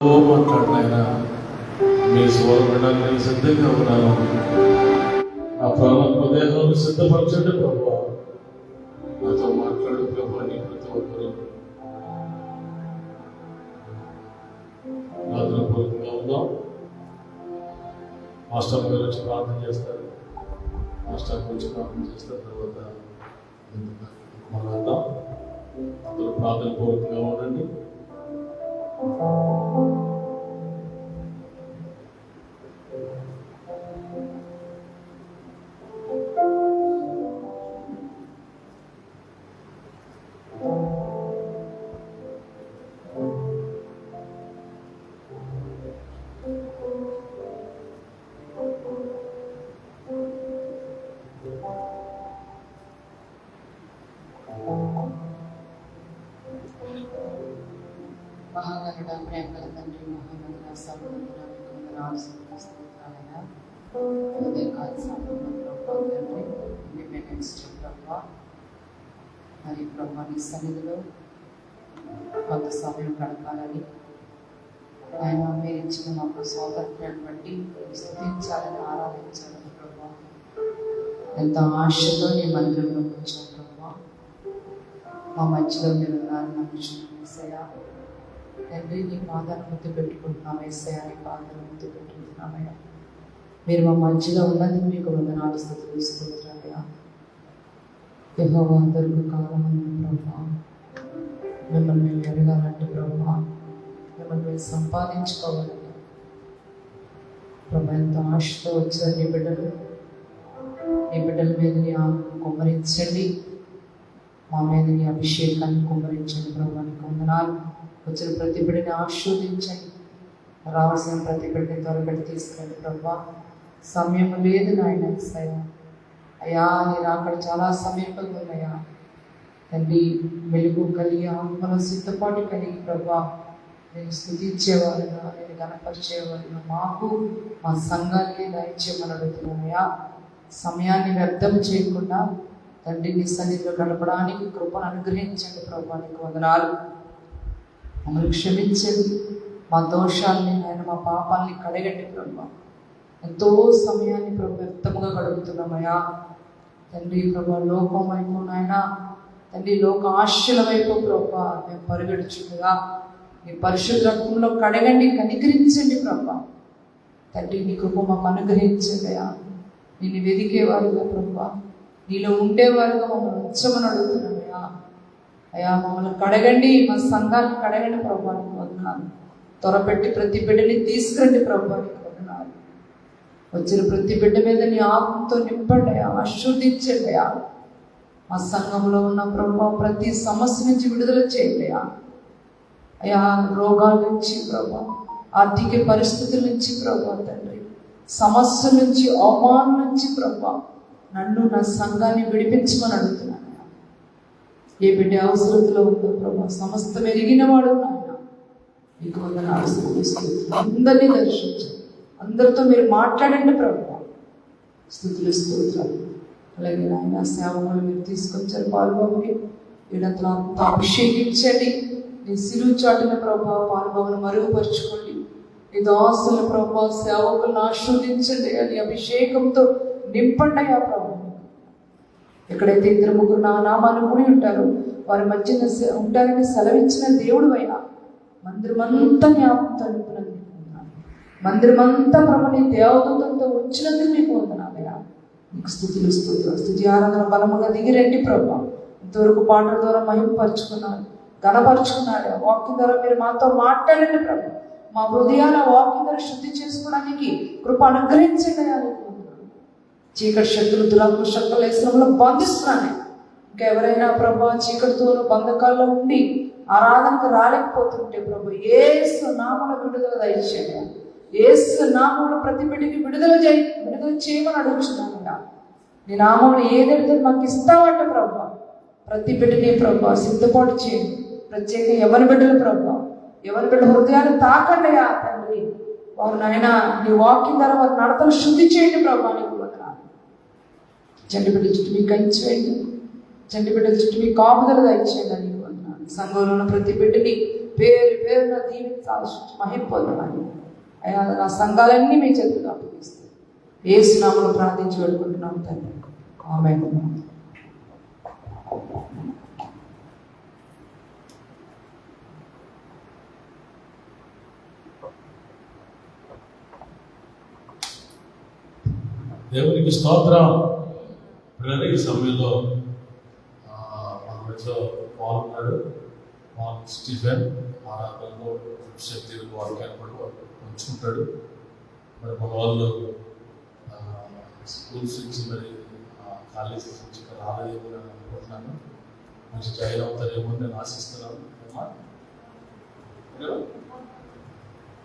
మాట్లాడినైనా మీ స్వరం వినడానికి సిద్ధంగా ఉన్నాను. ఆ ప్రాణం హృదయాలను సిద్ధపరచండి ప్రభు. నాతో మాట్లాడు ప్రభు అని ప్రతి ఒక్కరు ప్రార్థనాపూర్వకంగా ఉందాం. మాస్టర్ గారు వచ్చి ప్రార్థన చేస్తారు. మాస్టర్ గురించి ప్రార్థన చేస్తారు. తర్వాత మనం అందాం. అందరూ ప్రార్థనాపూర్వకంగా ఉండండి. మహాగణుడ ప్రేమల తండ్రి మహామంత్ర సర్వమంత్రాలైనా ఉదయకాల సమయంలో ప్రభావ తండ్రి ఇండిపెండెన్స్ డే ప్రభావ మరి ప్రభావ నీ సన్నిధిలో కొంత సమయం గడపాలని ఆయన మీరు ఇచ్చిన మాకు స్వాతంత్ర్యాన్ని బట్టి స్తుతించాలని ఆరాధించాలని ప్రభావ ఎంత ఆశతో నీ మందిరంలోకి వచ్చాం ప్రభావ. మా మధ్యలో మీరు ఉన్నారని నమ్ముచున్నాం యేసయ్యా. తండ్రి నీ పాదాలు ముద్దు పెట్టుకుంటున్నాం యేసయ్యా. నీ పాదాలు ముద్దు పెట్టుకుంటున్నామయ్యా. మీరు మా మధ్యలో ఉన్నందుకు మీకు వందనాలు స్తుతులు స్తోత్రాలయ్యా. యెహోవా దొరుకు కాలం ప్రభా మిమ్మల్ని మేము ఎరగాలంటే ప్రభా మిమ్మల్ని మేము సంపాదించుకోవాలయ్యా ప్రభా. ఎంత ఆశతో వచ్చారు నీ బిడ్డల మీద నీ ఆత్మను కుమ్మరించండి. మా మీద నీ అభిషేకాన్ని కుమ్మరించండి ప్రభా. నీకు వందనాలు. వచ్చిన ప్రతి బిడ్డని ఆశీర్వదించండి. రావాల్సిన ప్రతి బిడ్డని త్వరగట్టి తీసుకెళ్ళి ప్రభా. సమయం లేదు నాయన యేసయ్యా. అయ్యా నేను అక్కడ చాలా సమీపంగా ఉన్నాయా తండ్రి. వెలుగు కలిగి ఆత్మలో సిద్ధపాటు కలిగి ప్రభా నేను స్తుతించేవాళ్ళుగా నేను గణపరిచేవాళ్ళుగా మాకు మా సంఘానికి దయచేయమని అడుగుతున్నానయ్యా. సమయాన్ని వ్యర్థం చేయకుండా తండ్రి నీ సన్నిధిలో గడపడానికి కృపను అనుగ్రహించండి ప్రభా. నీకు వందనాలు. మమ్మల్ని క్షమించండి. మా దోషాలని ఆయన మా పాపాలని కడగండి ప్రభా. ఎంతో సమయాన్ని ప్రభు వ్యర్థముగా గడుపుతున్నామయ్యా తండ్రి. ప్రభా లోకం వైపు నాయన తండ్రి లోక ఆశల వైపు ప్రభా మేము పరుగెడుచుండగా నీ పరిశుద్ధ రక్తంలో కడగండి, కనికరించండి ప్రభా. తండ్రి నీ కృప మాకు అనుగ్రహించండి అయ్యా. నిన్ను వెదికేవారుగా ప్రభా నీలో ఉండేవారుగా మమ్మల్ని ఉంచమని అడుగుతున్నామయ్యా. అయ్యా మమ్మల్ని కడగండి, మా సంఘాన్ని కడగండి ప్రభా. నీకు వందనాలు. త్వరపెట్టి ప్రతి బిడ్డని తీసుకురండి ప్రభా. నీకు వందనాలు. వచ్చిన ప్రతి బిడ్డ మీద నీ ఆత్మతో నింపండి అయ్యా, ఆశీర్వదించండి అయ్యా. మా సంఘంలో ఉన్న ప్రభా ప్రతి సమస్య నుంచి విడుదల చేయండి అయ్యా. అయ్యా రోగాల నుంచి ప్రభా, ఆర్థిక పరిస్థితుల నుంచి ప్రభా తండ్రి, సమస్య నుంచి అవమానం నుంచి ప్రభా నన్ను నా సంఘాన్ని విడిపించమని అడుగుతున్నాను. ఏ బిడ్డ అవసరతలో ఉందో ప్రభా సమస్తం ఎరిగిన వాడు నాయన మీకు వందనాలు స్తుతిస్తున్నాను. అందరినీ దర్శించండి, అందరితో మీరు మాట్లాడండి ప్రభా. స్తుతులు స్తోత్రాలు. అలాగే నాయన సేవకులు మీరు తీసుకొచ్చారు పాల్గొని వీడంతా అంతా అభిషేకించండి. నీ సిలువు చాటున ప్రభా పాల్గొని మరుగుపరుచుకోండి. నీ దాసుల ప్రభా సేవకులను ఆశీర్వదించండి. నీ అభిషేకంతో నింపండి ఆ ప్రభు. ఎక్కడైతే ఇద్దరు ముగ్గురు నా నామాలు కూడి ఉంటారో వారి మధ్య ఉంటారని సెలవిచ్చిన దేవుడు అయినా మందిరమంతా జ్ఞాపకంతో నింపునందుకు మందిరమంతా ప్రభు నీ దేవదూతంతో వచ్చినందుకు మీకు వందనాలయ్యా. నీకు స్తుతులు స్తోత్రాలు. స్తుతి ఆరాధన బలముగా దిగిరండి ప్రభా. ఇంతవరకు పాటల ద్వారా మహిమపరుచుకున్నారు, గణపరుచుకున్నారు. వాక్యం ద్వారా మీరు మాతో మాట్లాడండి ప్రభు. మా హృదయాల వాక్యం ద్వారా శుద్ధి చేసుకోవడానికి కృప అనుగ్రహించండి అయ్యా. చీకటి శక్తులు దురాత్మ శక్తుల శ్రమలో బంధిస్తున్నాను. ఇంకా ఎవరైనా ప్రభా చీకటితోనూ బంధకాల్లో ఉండి ఆరాధనకు రాలేకపోతుంటే ప్రభు యేసు నామములో విడుదల దయచేయండి. యేసు నామములో ప్రతి బిడ్డకి విడుదల చేయమని అడుగుతున్నాను. నీ నామములు ఏదైతే మాకు ఇస్తావంట ప్రభా ప్రతి బిడ్డని ప్రభా సిద్ధపాటు చేయండి. ప్రత్యేకంగా ఎవరి బిడ్డలు ప్రభా ఎవరి బిడ్డ హృదయాన్ని తాకండి తండ్రి. వారు నాయన నీ వాక్యం ద్వారా వారి నడతలు శుద్ధి చేయండి ప్రభా. నీకు వందనాలు. చంటి బిడ్డల చుట్టూ మీకు కంచేయండి. చంటి బిడ్డల చుట్టూ మీ కాపుదల దయచేయండి. నీకు వందనాలు. సంఘంలో ఉన్న ప్రతి బిడ్డని పేరు పేరున దీవించి ఆశించి మహిమ పొందమని అయ్యా నా సంఘాలన్నీ మీ చేతులకు అప్పగిస్తాను. యేసు నామములో ప్రార్థించి వేడుకుంటున్నాం తండ్రి. ఆమేన్. దేవునికి స్తోత్రం. ఈ సమయంలో మన మధ్యలో పాల్గొన్నాడు స్టీఫెన్ ఆరాధనలో శక్తి వాళ్ళకి ఉంచుకుంటాడు. మరి మన వాళ్ళు స్కూల్స్ నుంచి మరి కాలేజెస్ నుంచి రాలేదేమో అని అనుకుంటున్నాను. మంచి జాయిన్ అవుతారేమో నేను ఆశిస్తున్నాను.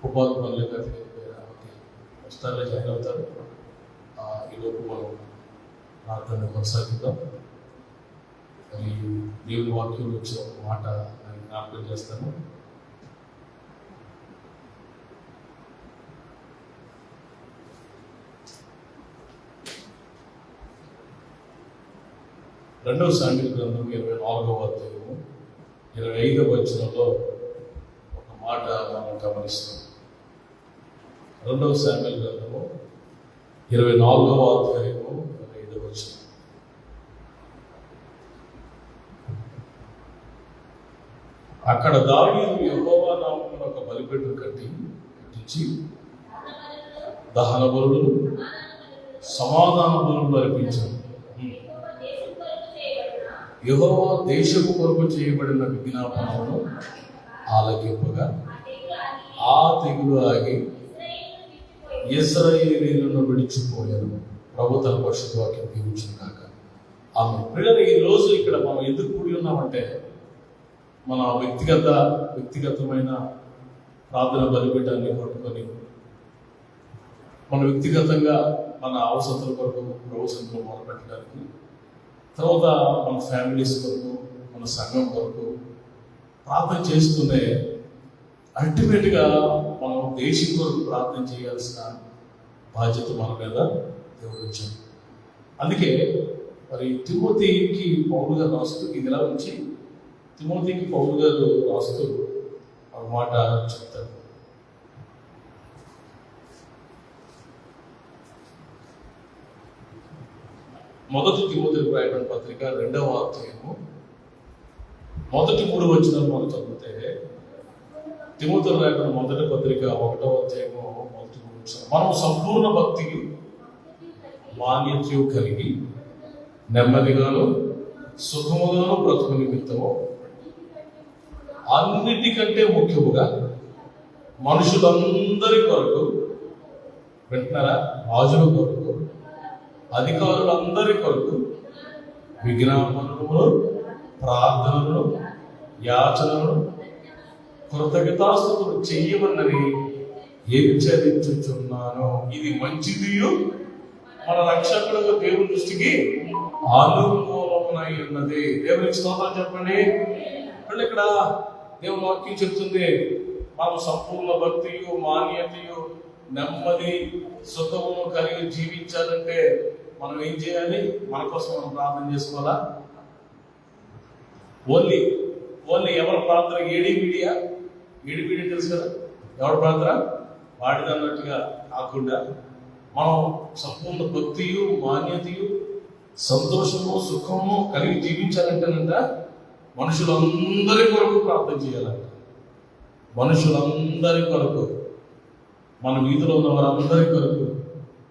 ఉపాధి పనులు వస్తారులే, జాయిన్ అవుతారు. ఈలోపు మనం ప్రార్థన కొనసాగిద్దాం. మరి దేవుని వాక్యంలో వచ్చే ఒక మాట నేను జ్ఞాపకం చేస్తాను. రెండవ సామెతల గ్రంథం 24వ అధ్యాయము 25వ వచనంలో ఒక మాట మనం గమనిస్తాం. రెండవ సామెతల గ్రంథము 24వ అధ్యాయము 25వ వచనం. అక్కడ దావీదు యెహోవా నామమున ఒక బలిపీఠం కట్టించి దహన బలులు సమాధాన బలులు అర్పించాడు. యెహోవా దేశము కొరకు చేయబడిన విజ్ఞాపనలను ఆలకింపగా ఆ తెగులు ఆగి ఇశ్రాయేలీయులను విడిచిపోయారు. ప్రభు తన పరిశుద్ధ వాక్యం దీవించును గాక. ఆమె పిల్లలు ఈ రోజు ఇక్కడ మనం ఎందుకు కూడి ఉన్నామంటే మన వ్యక్తిగతమైన ప్రార్థన బలిపీఠాన్ని పట్టుకొని మన వ్యక్తిగతంగా మన అవసరాల కొరకు ప్రభు సన్నిధిలో మొదలుపెట్టడానికి, తర్వాత మన ఫ్యామిలీస్ కొరకు మన సంఘం కొరకు ప్రార్థన చేస్తూనే అల్టిమేట్గా మనం దేశం కొరకు ప్రార్థన చేయాల్సిన బాధ్యత మన మీద దేవుడు ఇచ్చాడు. అందుకే మరి తిమోతికి పౌలు గారు రాస్తూ ఇది ఎలా ఉంచి తిమోతికి పౌలు గారు రాస్తూ ఒక మాట చెప్తారు. మొదటి తిమోతికి రాయబడిన పత్రిక 2వ అధ్యాయము మొదటి 3 వచనాలు మనం చదివితే, తిమోతికి రాయబడిన మొదటి పత్రిక 1వ అధ్యాయము మొదటి 3 వచనాలు, మనం సంపూర్ణ భక్తియు మాన్యతయు కలిగి నెమ్మదిగాను సుఖముగాను బ్రతుకు నిమిత్తము అన్నిటికంటే ముఖ్యముగా మనుషులందరి కొరకు, వింటున్నారా, రాజుల కొరకు, అధికారులందరి కొరకు విజ్ఞాపనలను, ప్రార్థనలను, యాచనలను, కృతజ్ఞతాస్తుతులు చెయ్యమన్నది హెచ్చరించుచున్నాను. ఇది మంచిదియు మన రక్షకుడు దేవుని దృష్టికి అనుకూలమునై ఉన్నది. దేవునికి స్తోత్రం చెప్పండి. ఇక్కడ దేవుని వాక్యం చెప్తుంది, మనం సంపూర్ణ భక్తియు మాన్యతయు నెమ్మది సుఖము కలిగి జీవించాలంటే మనం ఏం చేయాలి? మన కోసం మనం ప్రార్థన చేసుకోవాలా? ఓన్లీ ఎవరి ప్రార్థన? ఏడీపీడియా తెలుసు కదా, ఎవరి ప్రార్థన వాడిది అన్నట్టుగా కాకుండా మనం సంపూర్ణ భక్తియు మాన్యతయు సంతోషము సుఖము కలిగి జీవించాలంటేనంట మనుషులందరి కొరకు ప్రార్థన చేయాలంట. మనుషులందరి కొరకు, మన వీధిలో ఉన్న వారందరి కొరకు,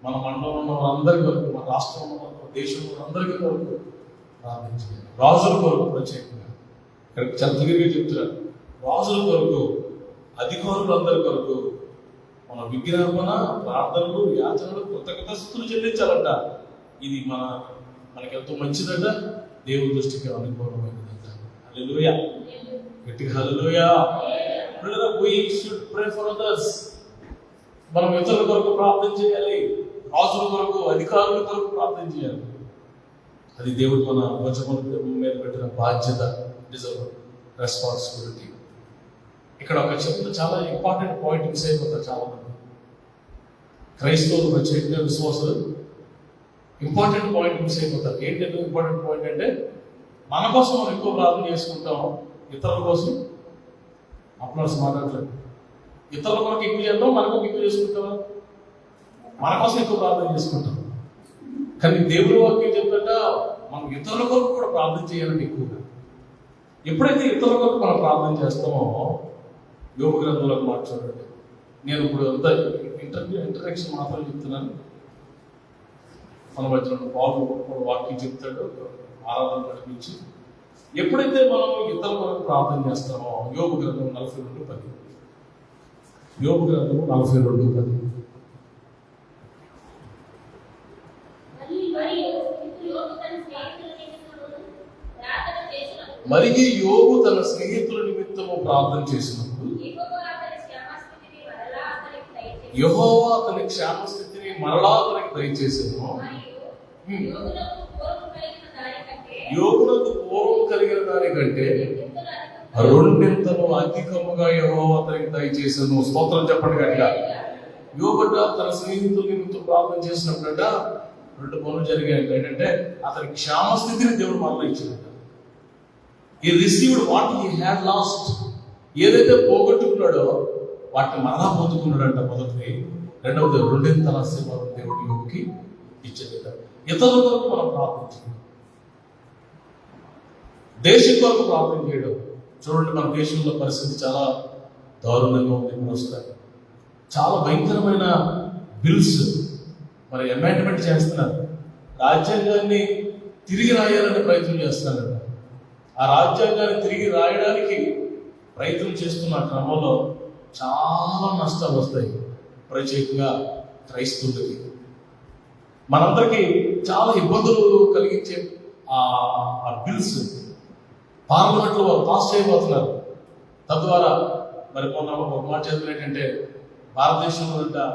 మన మండలంలో ఉన్న వారందరి కొరకు, మన రాష్ట్రంలో ఉన్న దేశంలో అందరికీ కొరకు ప్రార్థన చేయాలి. రాజుల కొరకు ప్రత్యేకంగా ఇక్కడ చంద్రగిరిగా చెప్తున్నారు. రాజుల కొరకు, అధికారులందరి కొరకు మన విజ్ఞాపన, ప్రార్థనలు, యాచనలు, కృతజ్ఞతాస్తుతులు చెల్లించాలంట. ఇది మనకెంతో మంచిదట, దేవుని దృష్టికి అనుకూలమైనదంట. హల్లెలూయా, గట్టిగా హల్లెలూయా. We should pray for others. మనం ఇతరుల కొరకు ప్రార్థన చేయాలి, రాజుల కొరకు, అధికారుల కొరకు ప్రార్థన చేయాలి. అది దేవుడు మన వచనం మీద పెట్టిన బాధ్యత, రెస్పాన్సిబిలిటీ. ఇక్కడ ఒక చెప్తున్న చాలా ఇంపార్టెంట్ పాయింట్ మిస్ అయిపోతారు చాలా మంది క్రైస్తవులు, ప్రత్యేకంగా విశ్వాసులు. ఇంపార్టెంట్ పాయింట్ మిస్ అయిపోతారు. ఏంటంటే ఇంపార్టెంట్ పాయింట్ అంటే మన కోసం మనం ఎక్కువ ప్రార్థన చేసుకుంటాం, ఇతరుల కోసం అప్లాస్ మాట్లాడలేదు. ఇతరుల కొరకు ఎక్కువ చేద్దాం, మన కొరకు ఎక్కువ చేసుకుంటామా? మన కోసం ఎక్కువ ప్రార్థన చేసుకుంటాం. కానీ దేవుడి వాక్యం చెప్పాక మనం ఇతరుల కొరకు కూడా ప్రార్థన చేయాలని ఎక్కువగా. ఎప్పుడైతే ఇతరుల కొరకు మనం ప్రార్థన చేస్తామో, యోబు గ్రంథంలో మాట చూడండి. నేను ఇప్పుడు అంతా ఇంట్రడక్షన్ మాత్రం చెప్తున్నాను. మన మధ్యలో బాబు వాక్యం చెప్తాడు, ఆరాధన నడిపించి. ఎప్పుడైతే మనం ఇతరుల కొరకు ప్రార్థన చేస్తామో, యోబు గ్రంథం 42:10. యోబు గ్రంథం 42:10. మరియు యోబు తన స్నేహితుల నిమిత్తము ప్రార్థన చేసినప్పుడు యెహోవా అతని క్షేమస్థితిని మరలా అతనికి దయచేసెను. యోబునకు పూర్వం కలిగిన దానికంటే రెండింతలు అధికముగా యెహోవా అతనికి దయచేసెను. స్తోత్రం చెప్పండి గట్టిగా. యోబుట తన స్నేహితుల నిమిత్తం ప్రార్థన చేసినప్పుడట 2 పనులు జరిగాయి. ఏంటంటే అతని క్షేమస్థితిని దేవుడు మరలా ఇచ్చాడట. He received what he had lost. ఏదైతే పోగొట్టుకున్నాడో వాటిని మరలా పొందుకున్నాడంట. మొదటిది. రెండవది రెండింతల ఆశీర్వాదం దేవుడి యోబుకి ఇచ్చేది. ఇతరుల కొరకు మనం ప్రార్థన చేయడం, దేశం కొరకు ప్రార్థన చేయడం. చూడండి, మన దేశంలో పరిస్థితి చాలా దారుణంగా ఉంది. ప్రస్తుతం చాలా భయంకరమైన బిల్స్ మరి అమెండ్మెంట్ చేస్తున్నారు. రాజ్యాంగాన్ని తిరిగి రాయాలని ప్రయత్నం చేస్తున్నారు. ఆ రాజ్యాంగాన్ని తిరిగి రాయడానికి ప్రయత్నం చేస్తున్న క్రమంలో చాలా నష్టాలు వస్తాయి, ప్రత్యేకంగా క్రైస్తవులకి. మనందరికీ చాలా ఇబ్బందులు కలిగించే ఆ బిల్స్ పార్లమెంట్లో వారు పాస్ చేయబోతున్నారు. తద్వారా మరి మొన్న ఒక మాట చదివిన ఏంటంటే, భారతదేశంలో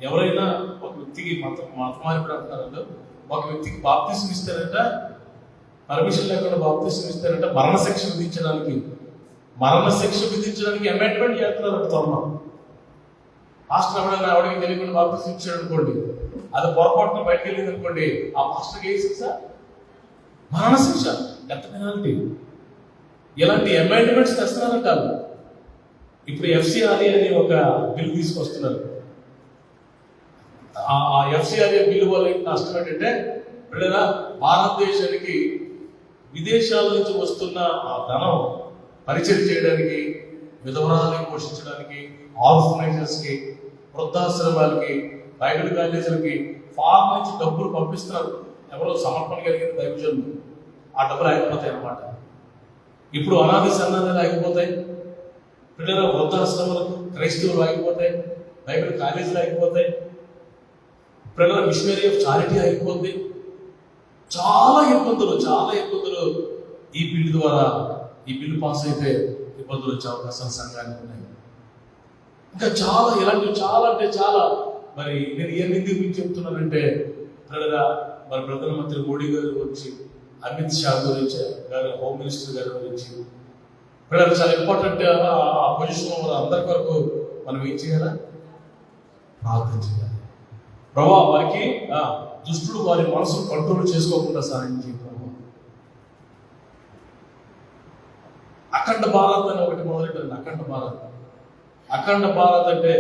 ఎవరైనా ఒక వ్యక్తికి మత మార్పిడి అంటారంట, ఒక వ్యక్తికి బాప్తిసం ఇస్తారంట, పర్మిషన్ లేకుండా బాప్తిసం ఇస్తారంట, మరణశిక్ష విధించడానికి అమెండ్మెంట్ చేస్తున్నారంట. త్వరలో పాస్టర్ ఎవడైనా ఎవరికి తెలియకుండా బాప్తిసం ఇచ్చాడు అనుకోండి, అది పొరపాటున బయటకు వెళ్ళింది అనుకోండి, ఆ పాస్టర్కి ఏ శిక్ష? మరణశిక్ష, డెత్ పెనాల్టీ. ఇలాంటి అమెండ్మెంట్స్ తెస్తున్నారంట. ఇప్పుడు ఎఫ్సిఆర్ఏ అని ఒక బిల్ తీసుకొస్తున్నారు. ఆ ఎఫ్సిఆర్ఏ బిల్లు వల్ల నష్టం ఏంటంటే, పిల్లల భారతదేశానికి విదేశాల నుంచి వస్తున్న ఆ ధనం పరిచయం చేయడానికి, విధవరాలను పోషించడానికి, ఆర్ఫనైజర్స్కి, వృద్ధాశ్రమాలకి, బైబిల్ కాలేజీలకి ఫారెన్ నుంచి డబ్బులు పంపిస్తున్నారు. ఎవరో సమర్పణ కలిగిన దైవజనులు. ఆ డబ్బులు ఆగిపోతాయి అన్నమాట. ఇప్పుడు అనాథ సంఘాలు ఆగిపోతాయి, పిల్లల వృద్ధాశ్రమాలకు క్రైస్తవులు ఆగిపోతాయి, బైబిల్ కాలేజీలు ఆగిపోతాయి, పిల్లల మిషనరీ ఆఫ్ చారిటీ ఆగిపోతుంది. చాలా ఇబ్బందులు ఈ బిల్లు ద్వారా, ఈ బిల్లు పాస్ అయితే ఇబ్బందులు వచ్చే అవకాశాలు సంఘానికి ఉన్నాయి. ఇంకా చాలా ఇలాంటివి చాలా అంటే చాలా. మరి నేను ఎందుకు మీకు చెప్తున్నానంటే, మరి ప్రధానమంత్రి మోడీ గారి గురించి, అమిత్ షా గురించి, హోమ్ మినిస్టర్ గారి గురించి, పిల్లలు చాలా ఇంపార్టెంట్. ఆ పొజిషన్ అందరి వరకు మనం ఏం చేయాలా? ప్రార్థన చేయాలి. ప్రభా, వారికి దుష్టుడు వారి మనసును కంట్రోల్ చేసుకోకుండా సాయం చేయ. అఖండ భారత్ అని ఒకటి మొదలెట్టారు. అఖండ భారత్ అంటే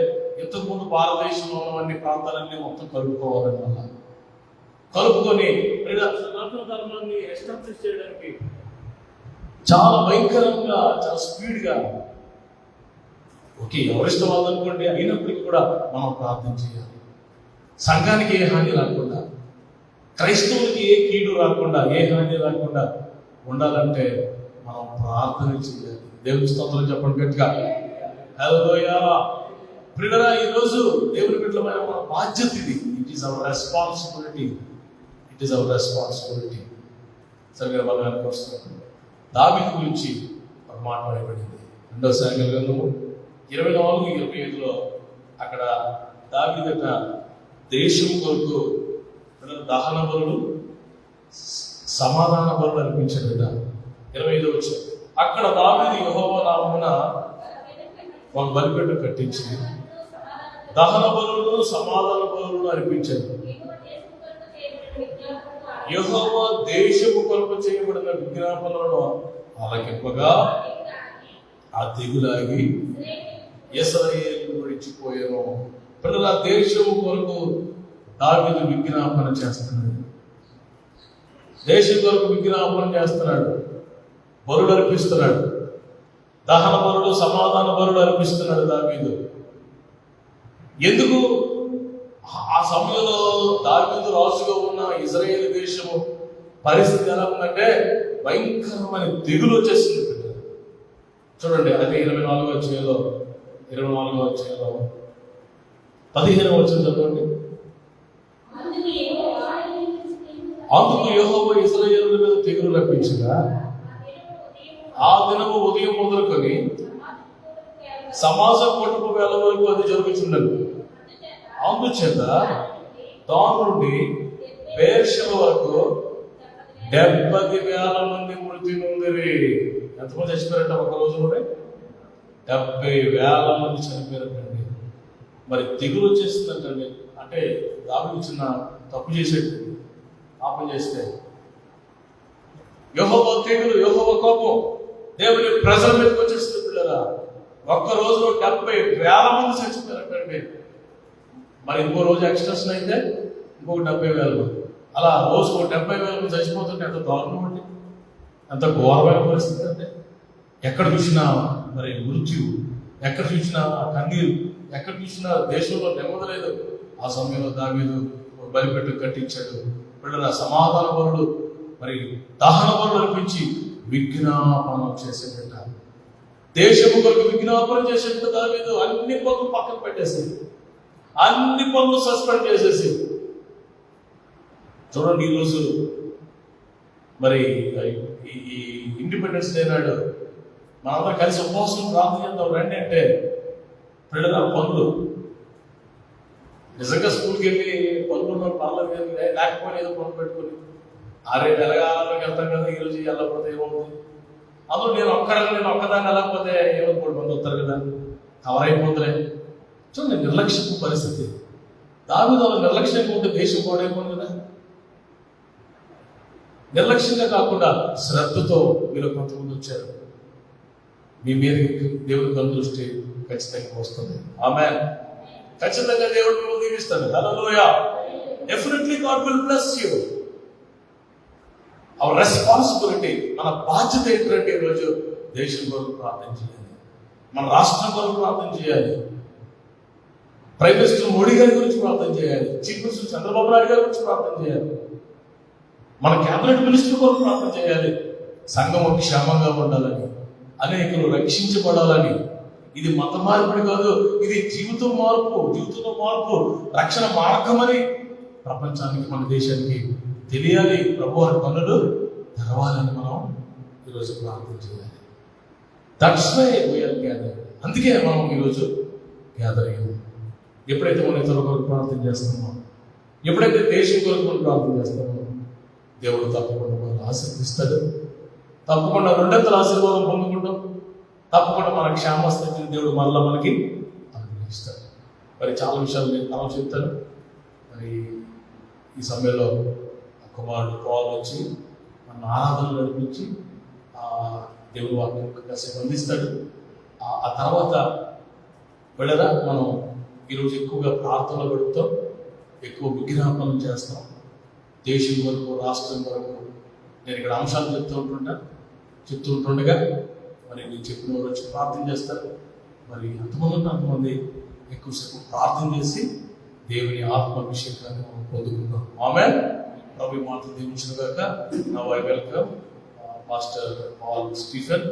ఇంతకుముందు భారతదేశంలో ఉన్నవన్నీ ప్రాంతాలన్నీ మొత్తం కలుపుకోవాలని వల్ల కలుపుకొని సనాతన ధర్మాన్ని ఎస్టాబ్లిష్ చేయడానికి చాలా భయంకరంగా, చాలా స్పీడ్గా, ఓకే ఎవరిష్టవాదం అనుకోండి, అయినప్పటికీ కూడా మనం ప్రార్థన చేయాలి. సంఘానికి ఏ హాని రాకుండా, క్రైస్తవులకి ఏ కీడు రాకుండా, ఏ హాని రాకుండా ఉండాలంటే మనం ప్రార్థన చేయాలి. దేవుని స్తోత్రం చెప్పండి గట్టిగా. హల్లెలూయా. ప్రియులారా, ఈరోజు దేవుని బిడ్డలమైన మన బాధ్యత ఇది. It is our responsibility. సరిగ్గా వాళ్ళకి వస్తున్నారు. దావీదు గురించి ఒక మాట రాయబడింది. 2వ సాముయేలు గ్రంథము 24:25లో అక్కడ దావీదట దేశం కొరకు దహన బలులు, సమాధాన బలులు అర్పించాడట. 25వ వచనం, అక్కడ దావీదు యెహోవా నామమున ఒక బలిపీఠ కట్టించి దహన బలులను, సమాధాన బలులను అర్పించాడు. యెహోవా దేశము కొరకు చేయబడిన విజ్ఞాపనలను ఆలకింపగా ఆ తెగులాగి ఇశ్రాయేలు విడిచిపోయాను. పిల్లల దేశం కొరకు దావీదు విజ్ఞాపన చేస్తున్నాడు. దేశం కొరకు విజ్ఞాపన చేస్తున్నాడు. బలులు అర్పిస్తున్నాడు. దహన బలులు, సమాధాన బలులు అర్పిస్తున్నాడు దావీదు. ఎందుకు? ఆ సమయంలో దావీదు రాజుగా ఉన్న ఇశ్రాయేలు దేశము పరిస్థితి ఎలా ఉందంటే భయంకరమైన తెగులు వచ్చేసింది. చూడండి, అదే 24వ అధ్యాయంలో 15వ వచనం చదవండి. అందుకు యెహోవా ఇశ్రాయేలు మీద తెగులు రప్పించగా ఆ దినము ఉదయం మొదలుకొని సమాజం కొట్టుకు వేళ వరకు అది జరుగుతున్నది. అందుచేత దాని నుండి బెయేర్షెబ వరకు 70,000 మంది మృతి నొందిరి. ఎంతమంది చచ్చిపోయారంట ఒక రోజులోనే? 70,000 మంది చనిపోయారంటండి. మరి తెగులు వచ్చేస్తుందంటండి. అంటే దావీదు చిన్న తప్పు చేసేది, పాపం చేస్తే యెహోవా తెగులు, యెహోవా కోపం దేవుని ప్రజల మీదకి వచ్చేస్తుంది. పిల్లరా, ఒక్క రోజులో 70,000 మంది చచ్చిపోయారంటండి. మరి ఇంకో రోజు ఎక్స్టెన్షన్ అయితే ఇంకొక 70,000 మంది. అలా రోజుకు 70,000 మంది చచ్చిపోతుంటే ఎంత దారుణం అండి, ఎంత ఘోరమైన పరిస్థితి అంటే. ఎక్కడ చూసినా మరి మృత్యు, ఎక్కడ చూసినా కన్నీరు, ఎక్కడ చూసినా దేశంలో నెమ్మది లేదు. ఆ సమయంలో దావీదు బలిపెట్టు కట్టించాడు. పిల్లల సమాధాన బలులు, మరి దహన బలులు అర్పించి విజ్ఞాపన చేసేట, దేశము కొరకు విజ్ఞాపన చేసేట దావీదు అన్ని పనులు పక్కన పెట్టేసి, అన్ని పనులు సస్పెండ్ చేసేసి. చూడండి, ఈరోజు మరి ఈ ఇండిపెండెన్స్ డే నాడు మనందరం కలిసి ఉపవాసం ప్రార్థన చేద్దాం రండి అంటే పిల్లల పనులు. నిజంగా స్కూల్కి వెళ్ళి పనులు ఉన్నారు, పనులు లేకపోయినా ఏదో పనులు పెట్టుకుని ఎలాగాలకు వెళ్తాం కదా. ఈరోజు వెళ్ళకపోతే ఏమవుతుంది? అందులో నేను ఒక్కదాన్ని వెళ్ళకపోతే ఏమో 3 మంది వస్తారు కదా, కవర్ అయిపోతుందిలే. చూడండి, నిర్లక్ష్యపు పరిస్థితి. దావీదు నిర్లక్ష్యంగా ఉంటే దేశం పాడైపోయింది కదా. నిర్లక్ష్యంగా కాకుండా శ్రద్ధతో మీరు కొంతమంది వచ్చారు. మీ మీద దేవుడి దృష్టి ఖచ్చితంగా వస్తుంది. ఆమేన్. ఖచ్చితంగా దేవుడు మిమ్మల్ని దీవిస్తాడు. Hallelujah. Definitely God will bless you. Our responsibility, మన బాధ్యత ఏంటంటే ఈరోజు దేశం కొరకు ప్రార్థన చేయాలి, మన రాష్ట్రం కొరకు ప్రార్థన చేయాలి, ప్రైమ్ మినిస్టర్ మోడీ గారి గురించి ప్రార్థన చేయాలి, చీఫ్ మినిస్టర్ చంద్రబాబు నాయుడు గారి గురించి ప్రార్థన చేయాలి, మన క్యాబినెట్ మినిస్టర్ కొరకు ప్రార్థన చేయాలి. సంఘం క్షేమంగా ఉండాలని, అనేకులు రక్షించబడాలని. ఇది మత మార్పిడి కాదు, ఇది జీవితంలో మార్పు, రక్షణ మార్గమని ప్రపంచానికి, మన దేశానికి తెలియాలి. ప్రభు వారి కన్నులు తెరవాలని మనం ఈరోజు ప్రార్థన చేయాలి. That's why we are gathering. అందుకే మనం ఈరోజు గ్యాదర్ అయ్యాము. ఎప్పుడైతే మనం ఇతరుల కొరకు ప్రార్థన చేస్తున్నామో, ఎప్పుడైతే దేశం కొరకు మనం ప్రార్థన చేస్తామో, దేవుడు తప్పకుండా మనల్ని ఆశీర్వదిస్తాడు. తప్పకుండా 200 ఆశీర్వాదం పొందుకుంటాం. తప్పకుండా మన క్షేమస్థితిని దేవుడు మరలా మనకి అనుగ్రహిస్తాడు. మరి చాలా విషయాలు నేను మనం చెప్తాను. మరి ఈ సమయంలో కుమారుడు పాలు వచ్చి మన ఆరాధనలు నడిపించి దేవుడు వాక్యం కాసేపు అందిస్తాడు. ఆ తర్వాత వెళ్ళరా మనం ఈరోజు ఎక్కువగా ప్రార్థనలు గడుపుతాం, ఎక్కువ విజ్ఞాపనం చేస్తాం. దేశం వరకు, రాష్ట్రం వరకు నేను ఇక్కడ అంశాలు చెప్తూ ఉంటుండగా మరి నేను చెప్పిన వారు వచ్చి ప్రార్థన చేస్తారు. మరి అంతమంది ఎక్కువసేపు ప్రార్థన చేసి దేవుని ఆత్మాభిషేకాన్ని మనం పొందుకుందాం. ఆమేన్. ప్రభు మాటలు దీవించిన గాక. Now I welcome pastor Paul Stephen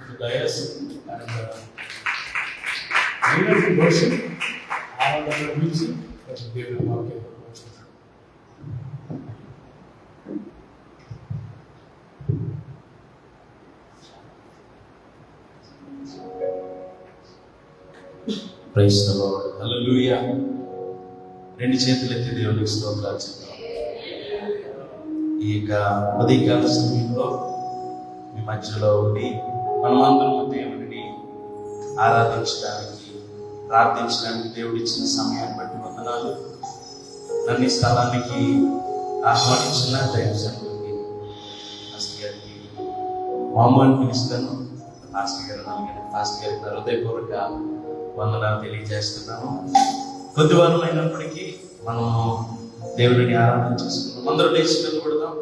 to dais and worship ఆనందంగా పిలిచి దేవుని వాక్యం ప్రైజ్ ది లార్డ్. హల్లెలూయా. 2 చేతులెత్తి దేవునికి స్తోత్రాలు చెప్తాం. ఈ ఉదయకాల సమయంలో మీ మధ్యలో ఉండి మనమందరము దేవుడిని ఆరాధించడానికి, ప్రార్థించడానికి దేవుడు ఇచ్చిన సమయాన్ని బట్టి వందనాలు. నన్ను ఈ స్థలానికి ఆహ్వానించిన దైవ సంఘానికి, గారికి మామూలు పిలుస్తాను. పాస్టర్ గారికి హృదయపూర్వక వందనాలు తెలియజేస్తున్నాము. కొద్ది వారం అయినప్పటికీ మనం దేవుడిని ఆరాధన చేసుకున్నాం. అందరూ లేచి నిలబడదాం.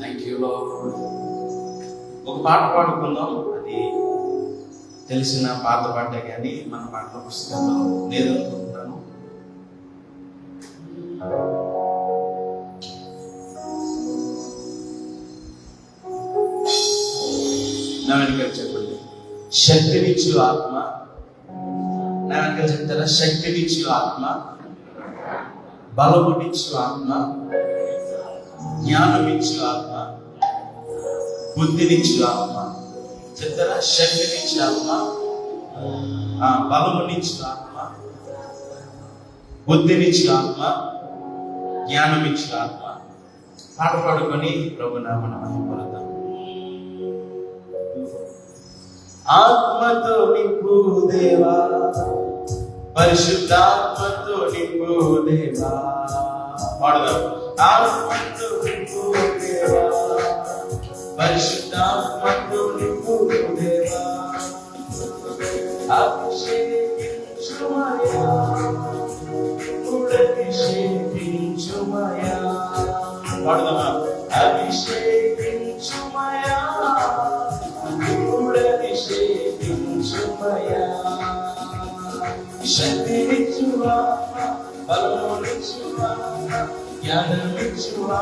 Thank you Lord. ఒక పాట పాడుకుందాం. అది తెలిసిన పాత పాటే కానీ మన పాటల పుస్తకంలో లేదనుకుంటున్నాను. నా వెనక చెప్పండి. శక్తినిచ్చు ఆత్మ. నా వెనక చెప్తారా? శక్తినిచ్చు ఆత్మ, బలమునిచ్చు ఆత్మ, జ్ఞానమిచ్చు ఆత్మ, బుద్ధినిచ్చు ఆత్మ. చెప్తారా? శక్తినిచ్చు ఆత్మ, బలమునిచ్చు ఆత్మ, బుద్ధినిచ్చు ఆత్మ, జ్ఞానమిచ్చు ఆత్మ. పాట పాడుకొని ప్రభునామమున మహిమపడదాం. ఆత్మతో నింపు దేవా, పరిశుద్ధాత్మతో నింపు దేవా. పాడదాం. ఆత్మతో నింపు దేవా, పరిశుద్ధాత్మతో నింపు దేవా. అభిషేకించుమయా, అభిషేకించుమయా. పాడదామా? అభిషేకించుమయా, అభిషేకించుమయా. శక్తినిచ్చువా, బలమునిచ్చువా, జ్ఞానమిచ్చువా,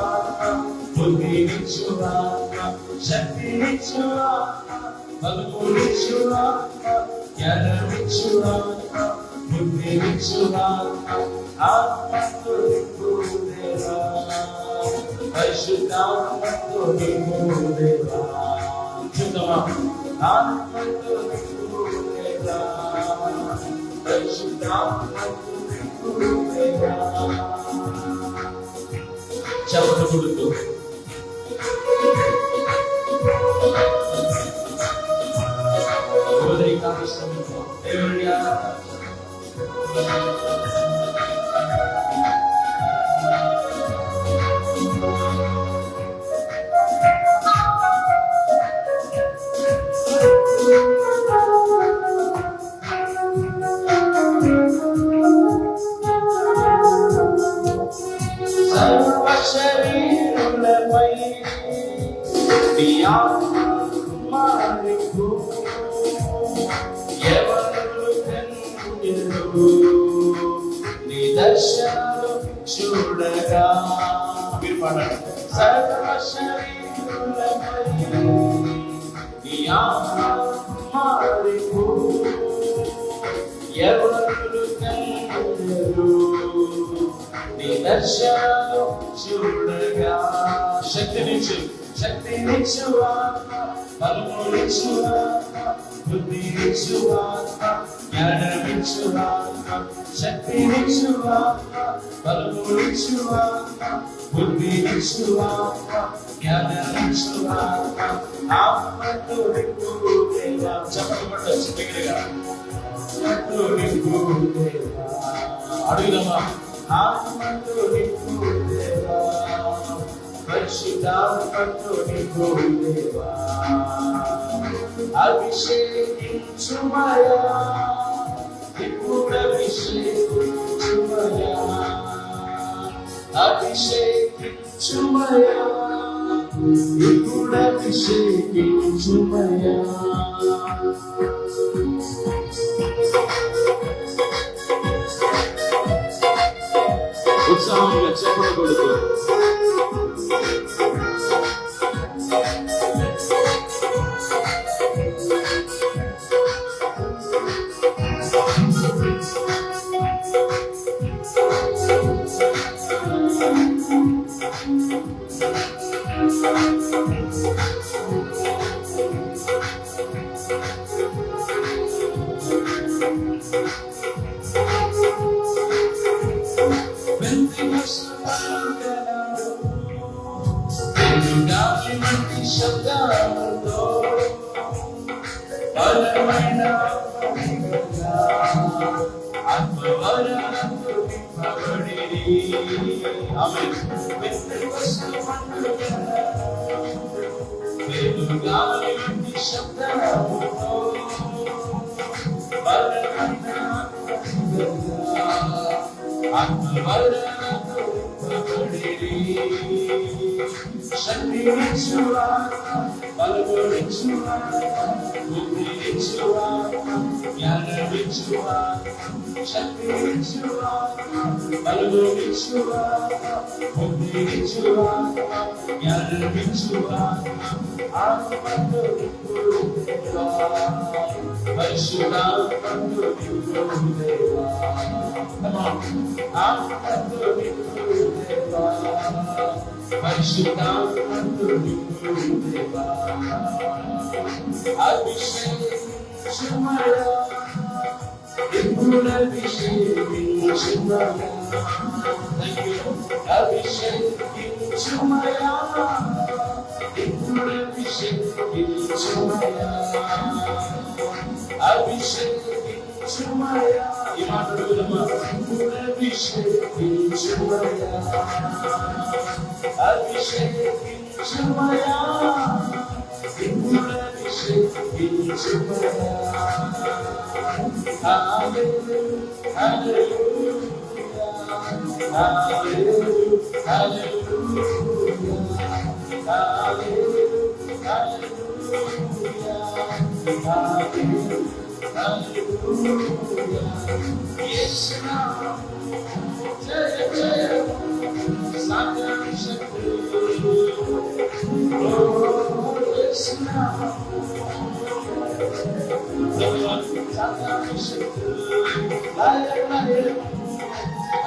బుద్ధినిచ్చువా. శక్తినిచ్చువా, బలమునిచ్చువా, జ్ఞానమిచ్చువా, బుద్ధినిచ్చువా. ఆత్మతో నింపు దేవా, పరిశుద్ధాత్మతో నింపు దేవా. చూద్దామా? ఆత్మతో నింపు దేవా, పరిశుద్ధాత్మతో నింపు దేవా. చప్పట్లు కొడుతూ ఉదయకాల సమయంలో దేవుని సర్వశరీరులపై నీ ఆత్మ కుమారుడు ఎవరు కన్నులు నీ దర్శనాలు చూడగా. మీరు పాడండి. సర్వశరీరులపై నీ ఆత్మ కుమారుడు ఎవరు కన్నులు నీ దర్శనాలు చూడగా. శక్తినిచ్చు, శక్తినిచ్చువా, బలమునిచ్చువా, బుద్ధినిచ్చువా, జ్ఞానమిచ్చువా. శక్తినిచ్చువా, బలమునిచ్చువా, బుద్ధినిచ్చువా, జ్ఞానమిచ్చువా. ఆత్మతో నింపు దేవా. చెప్పబడచ్చు దగ్గరగా. ఆత్మతో నింపు దేవా. అడుగుదామా? ఆత్మతో నింపు దేవా, పరిశుద్ధాత్మతో నింపు దేవా. అభిషేకించుమయా, ఇప్పుడు అభిషేకించుమయా, అభిషేకించుమయా, ఇప్పుడు అభిషేకించుమయా. ఉత్సాహంగా చెప్పకూడదు. శబ్దాలతో బలమైన ఆత్మవరాలతో నింపబడిరి. ఆమేన్. వెలుగాలి వంటి శబ్దముతో ఆత్మవరముతో నింపబడిరి. శక్తినిచ్చువాడు, బలమునిచ్చువాడు, బుద్ధినిచ్చువాడు, జ్ఞానమిచ్చువాడు, శక్తినిచ్చువాడు, బలమునిచ్చువాడు, బుద్ధినిచ్చువాడు, జ్ఞానమిచ్చువాడు, ఆత్మతో నింపుడు దేవా, పరిశుద్ధాత్మతో నింపుడు దేవా. ఆత్మతో నింపుడు దేవా, పరిశుద్ధాత్మతో నింపుడు దేవా. అభిషేకమయ ఇప్పుడభిషేకమయ అభిషేకమయ ఇప్పుడభిషేకమయ అభిషేకమయ ఈ మాట ఇప్పుడభిషేకమయ అభిషేకమయ ఇప్పుడభిషేకమయ. హల్లెలూయా హల్లెలూయా హల్లెలూయా హల్లెలూయా హల్లెలూయా. యేసు నామం జయ జయ సాగర శక్తి. ఓ యేసు నామం సాగర శక్తి. లయ లయ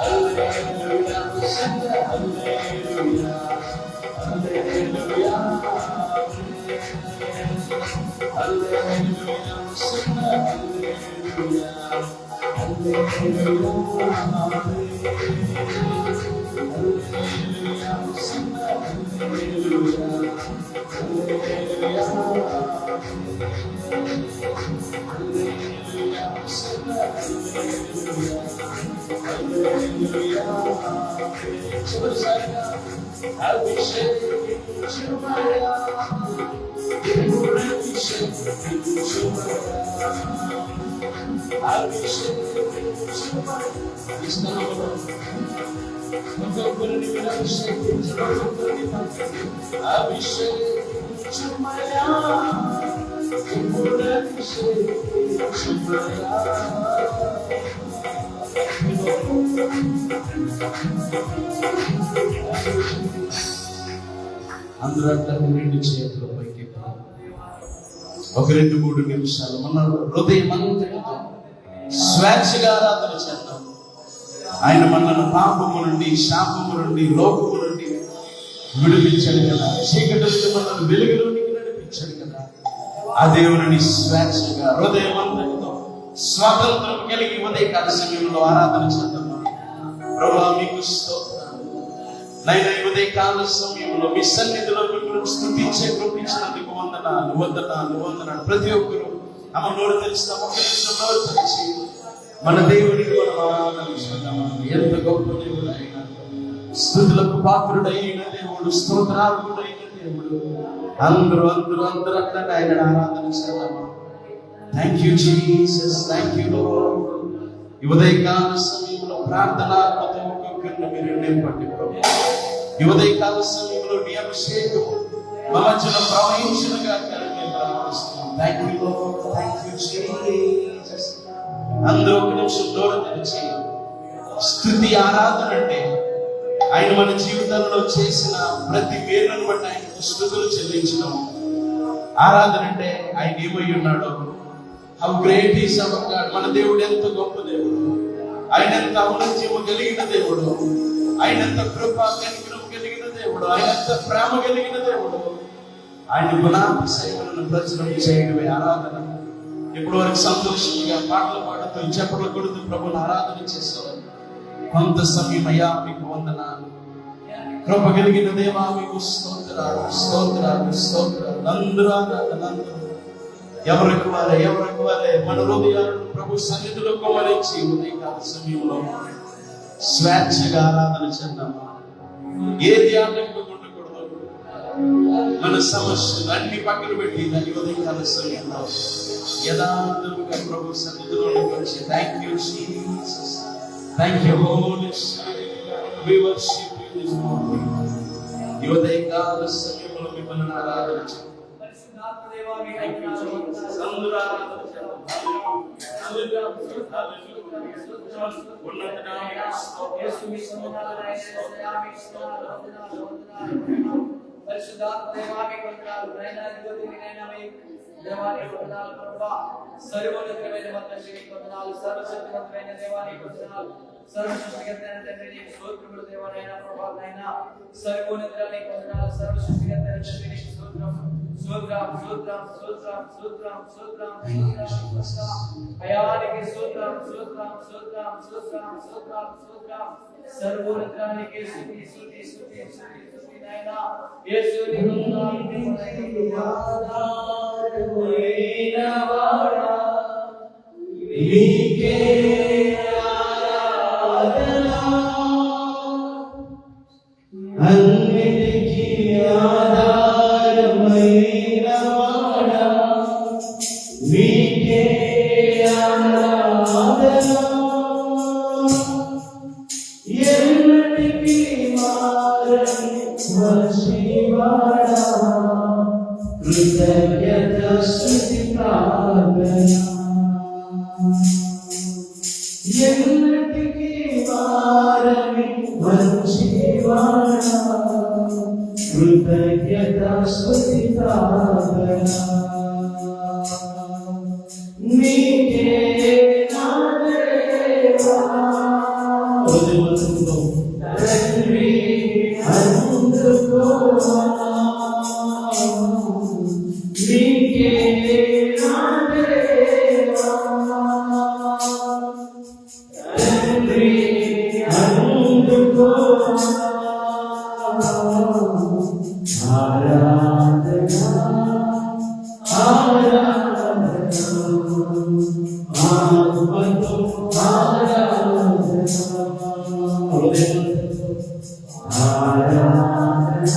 హల్లెలూయా హల్లెలూయా హల్లెలూయా హల్లెలూయా హల్లెలూయా అందరూ అట్లా రెండు చేతుల పైకి ఒక 2-3 నిమిషాలు మన హృదయం అంతటితో స్వేచ్ఛగా ఆరాధన చేద్దాం. ఆయన మనల్ని పాపము నుండి, శాపము నుండి, లోకము నుండి విడిపించాడు కదా, చీకటి నుండి మనల్ని వెలుగులోనికి నడిపించాడు కదా. ఆ దేవుని స్వేచ్ఛగా హృదయం అంతటితో స్వాతంత్రం కలిగి ఉదయకాల సమయంలో ఆరాధన చేద్దాం. ప్రభువా మీకు స్తోత్రం నైనా ఉదయకాల సమయంలో మీ సన్నిధిలో మిమ్మల్ని స్తుతించే కృపించినందుకు వందనాలు వందనాలు వందనాలు. ప్రతి ఒక్కరు అమ్మ నోరు తెరిస్తాం, ఒక నిమిషం నోరు తెరిచి మన దేవుడికి మనం ఆరాధించుకుందాం. ఎంత గొప్ప దేవుడు ఆయన, స్తుతులకు పాత్రుడైన దేవుడు, స్తోత్రార్హుడైన దేవుడు. అందరూ అందరూ అందరూ అట్లా ఆయన ఆరాధన చేద్దామా. Thank you Jesus, thank you lord. ఈ ఉదయకాల సమయంలో ప్రార్థనాత్మతో ఒక్కొక్కరిని మీరు నింపండి ప్రభు. ఈ ఉదయకాల సమయంలో నీ అభిషేకం మా మధ్యలో ప్రవహించునుగా మేము ప్రార్థిస్తున్నాం. Thank you lord, thank you Jesus. అందరూ ఒక నిమిషం నోరు తెరిచి స్తుతి ఆరాధన అంటే ఆయన మన జీవితంలో చేసిన ప్రతి మేలును బట్టి ఆయనకు స్తుతులు చెల్లించడం. ఆరాధన అంటే ఆయన ఏమై ఉన్నాడో, how great is our God. మన దేవుడు ఎంత గొప్ప దేవుడు, ఆయన ఎంత ఔన్నత్యము కలిగిన దేవుడు, ఆయన ఎంత కృప కనికరం కలిగిన దేవుడు, ఆయన ఎంత ప్రేమ కలిగిన దేవుడు. ఆయన గుణాతిశయములను ప్రచురం చేయడమే ఆరాధన. ఇప్పుడు వరకు సంతోషంగా పాటలు పాడుతూ చెప్పలు కొడుతూ ప్రభుని ఆరాధన చేసేవారు. కొంత సమయం అయ్యా మీకు వందనాలు. కృప కలిగిన దేవా మీకు స్తోత్రాలు స్తోత్రాలు స్తోత్రాలు. అందరూ ఆరాధన, అందరూ ఎవరికి వారే మన హృదయాలను ప్రభు సన్నిధిలో కుమరించి ఉదయకాల సమయంలో స్వేచ్ఛగా ఆరాధన చేద్దామా. ఏది ఆటంకం ఉండకూడదు, మన సమస్యలు అన్ని పక్కన పెట్టి దాని ఉదయకాల సమయంలో యథార్థముగా ప్రభు సన్నిధిలోకి వచ్చి thank you Jesus, thank you Holy Spirit, we worship you this morning. ఈ ఉదయకాల సమయంలో మిమ్మల్ని ఆరాధన చేద్దాం. Thank you Jesus. అందరూ ఆరాధన చేద్దాం. హల్లెలూయా, హల్లెలూయా. ఉన్నత నామమున యేసుని పరిశుద్ధాత్మ దేవానికి వందనాలు నాయనా. ఇదిగో తిరిగినైనా మీ దేవానికి వందనాలు ప్రభువా. సర్వోన్నతమైన మా తండ్రికి వందనాలు, సర్వశక్తివంతమైన దేవానికి వందనాలు, సర్వసృష్టికర్తైన తండ్రి నీకు స్తోత్రములు దేవానైనా ప్రభువా. నాయనా సర్వోన్నతునికి వందనాలు, సర్వసృష్టికర్తైన తండ్రి నీకు స్తోత్రము. స్తోత్రం స్తోత్రం స్తోత్రం స్తోత్రం స్తోత్రం స్తోత్రం అయానికి స్తోత్రం స్తోత్రం స్తోత్రం స్తోత్రం స్తోత్రం స్తోత్రం సర్వోన్నతానికి స్తుతి స్తుతి స్తుతి స్తుతి స్తుతి నాయనా. యేసుని వందనాలు ఆధారమైనవాడా, నీకే ఆరాధన, అన్నిటికీ ఆధారమైనవాడా, నీకే ఆరాధన, ఎన్నటికీ మారని వశీవాడా, కృతజ్ఞత స్తుతి ప్రార్థన, ఎన్నటికీ మారని వశీవాడా, కృతజ్ఞత స్తుతి ప్రార్థన, నీకే నా దేవా. తండ్రి అందుకోవా, నీకే నా దేవా. తండ్రి అందుకోవా, ఆరాధన ఆరాధన ఆత్మతో ఆరాధన, హృదయంతో ఆరాధన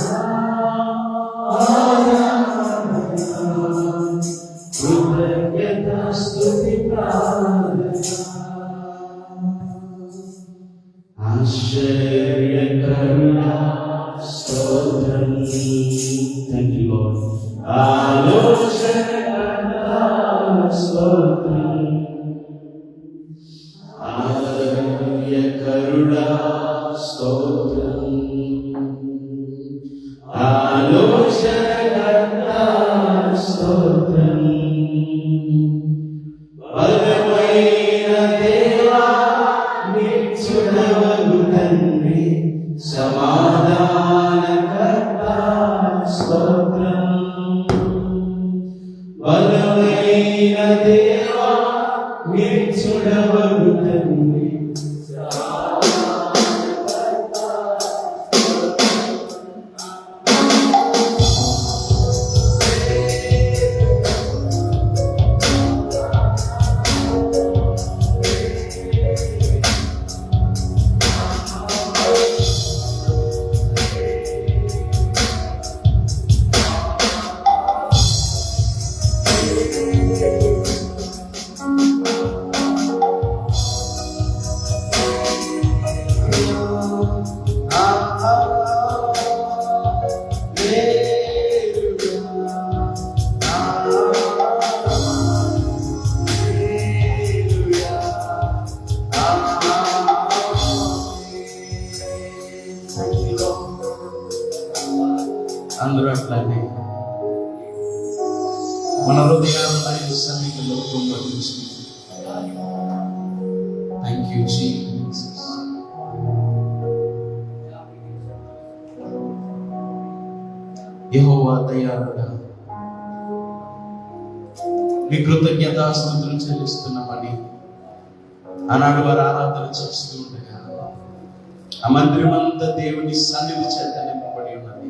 ఆరాధన, కృతజ్ఞత స్తుతి ప్రార్థన. ఆశ్చర్యకరుణా స్తోత్రం. Thank you, Lord. ఆలోచనకర్తా స్తోత్రం. ఆశ్చర్యకరుణా స్తోత్రం. ఆలోచనకర్తా స్తోత్రం. బలమైన దేవా నిత్యుడవగు తండ్రి, సమాధానకర్త స్తోత్రం. బలమైన దేవా నిత్యుడవగు తండ్రి, అందరూ అట్లానే మన హృదయాలను సన్నిధిలో కుమ్మరించి థ్యాంక్ యూ జీసస్. యెహోవా దయాళుడా, మీ కృతజ్ఞతాస్తుతులు చెల్లిస్తున్నామని ఆనాడు వారు ఆరాధన చేస్తూ ఉండగా ఆ మందిరమంతా దేవుని సన్నిధి చేత నింపబడి ఉన్నది.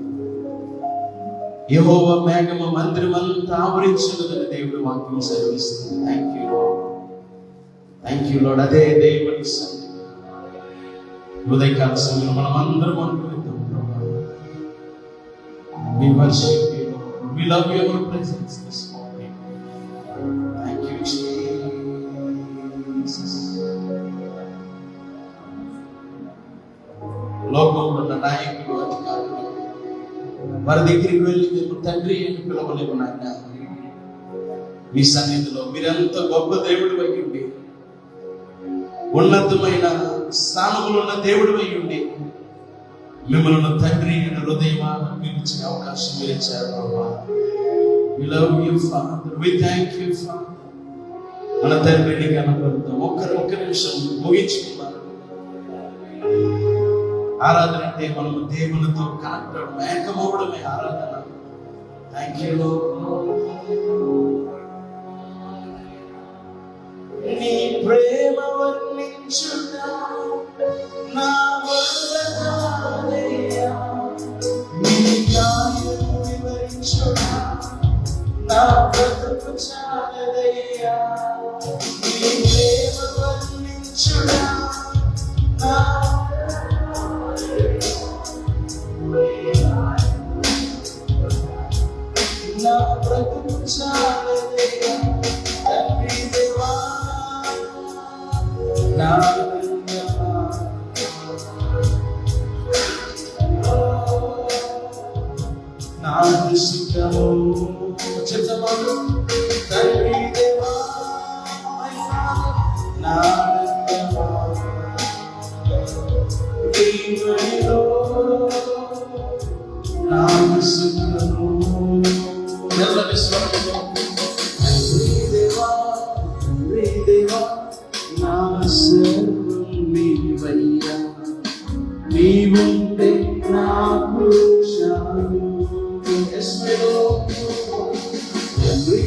యెహోవా మేఘము మందిరమంతా ఆవరించున్నదని దేవుడు వాక్యం సెలవిస్తుంది. Thank you lord, thank you lord. అదే దేవుని సన్నిధి ఉదయకాల సమయంలో మనం అందరం అనుకుంటాం. We worship you, Lord. We love your presence this morning. Thank you, Jesus. లోకంలో ఉన్న నాయకులు, అధికారులు వారి దగ్గరికి వెళ్ళి మేము తండ్రి అని పిలవలేము నాయన. మీ సన్నిధిలో మీరెంత గొప్ప దేవుడు అయి ఉండి, ఉన్నతమైన స్థానములు ఉన్న దేవుడు అయి ఉండి, మిమ్మల్ని తండ్రి అని హృదయమాన పిలిచే అవకాశం మీరు ఇచ్చారు ప్రభా. We love you, Father. We thank you, Father. మన తండ్రిని కనపడతాం. ఒక్క నిమిషం ముగించుకున్నాను. ఆరాధన అంటే మనము దేవునితో కనెక్ట్ అవడం, ఏకమవడమే ఆరాధన. Thank you Lord. నీ ప్రేమ వర్ణించుట నా వల్ల కాదయ్యా, నీ కార్యం వివరించుట నా బ్రతుకు చాలదయ్యా. నీ ప్రేమ వర్ణించుట నా బ్రతుకు చాలదయ్యా. తండ్రి దేవా నా సుఖము చెప్తాము. తండ్రి దేవా నా సుఖము నెల్లని స్వర్గము. తండ్రి దేవా నా సర్వం నీవయ్యా, నీవుంటే నాకు చాలు. తండ్రి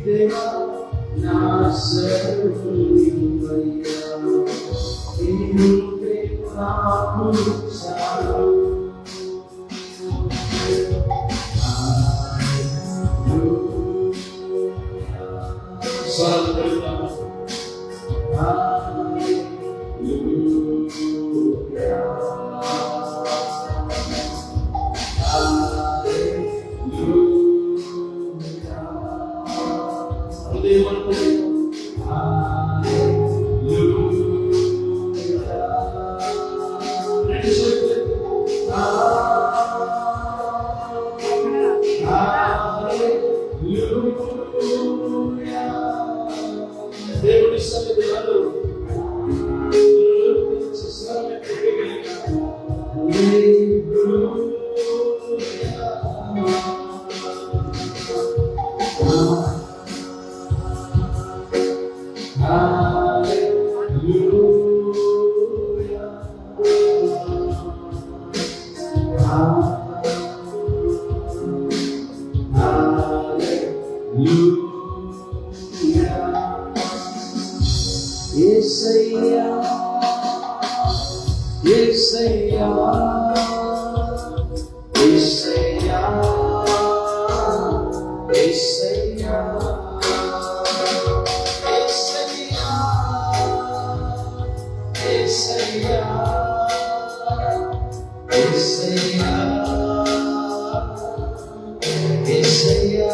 దేవా నా సర్వం నీవయ్యా, నీవుంటే నాకు చాలు. దేవుని సన్నిధిలో యేసయ్యా యేసయ్యా యేసయ్యా యేసయ్యా యేసయ్యా యేసయ్యా యేసయ్యా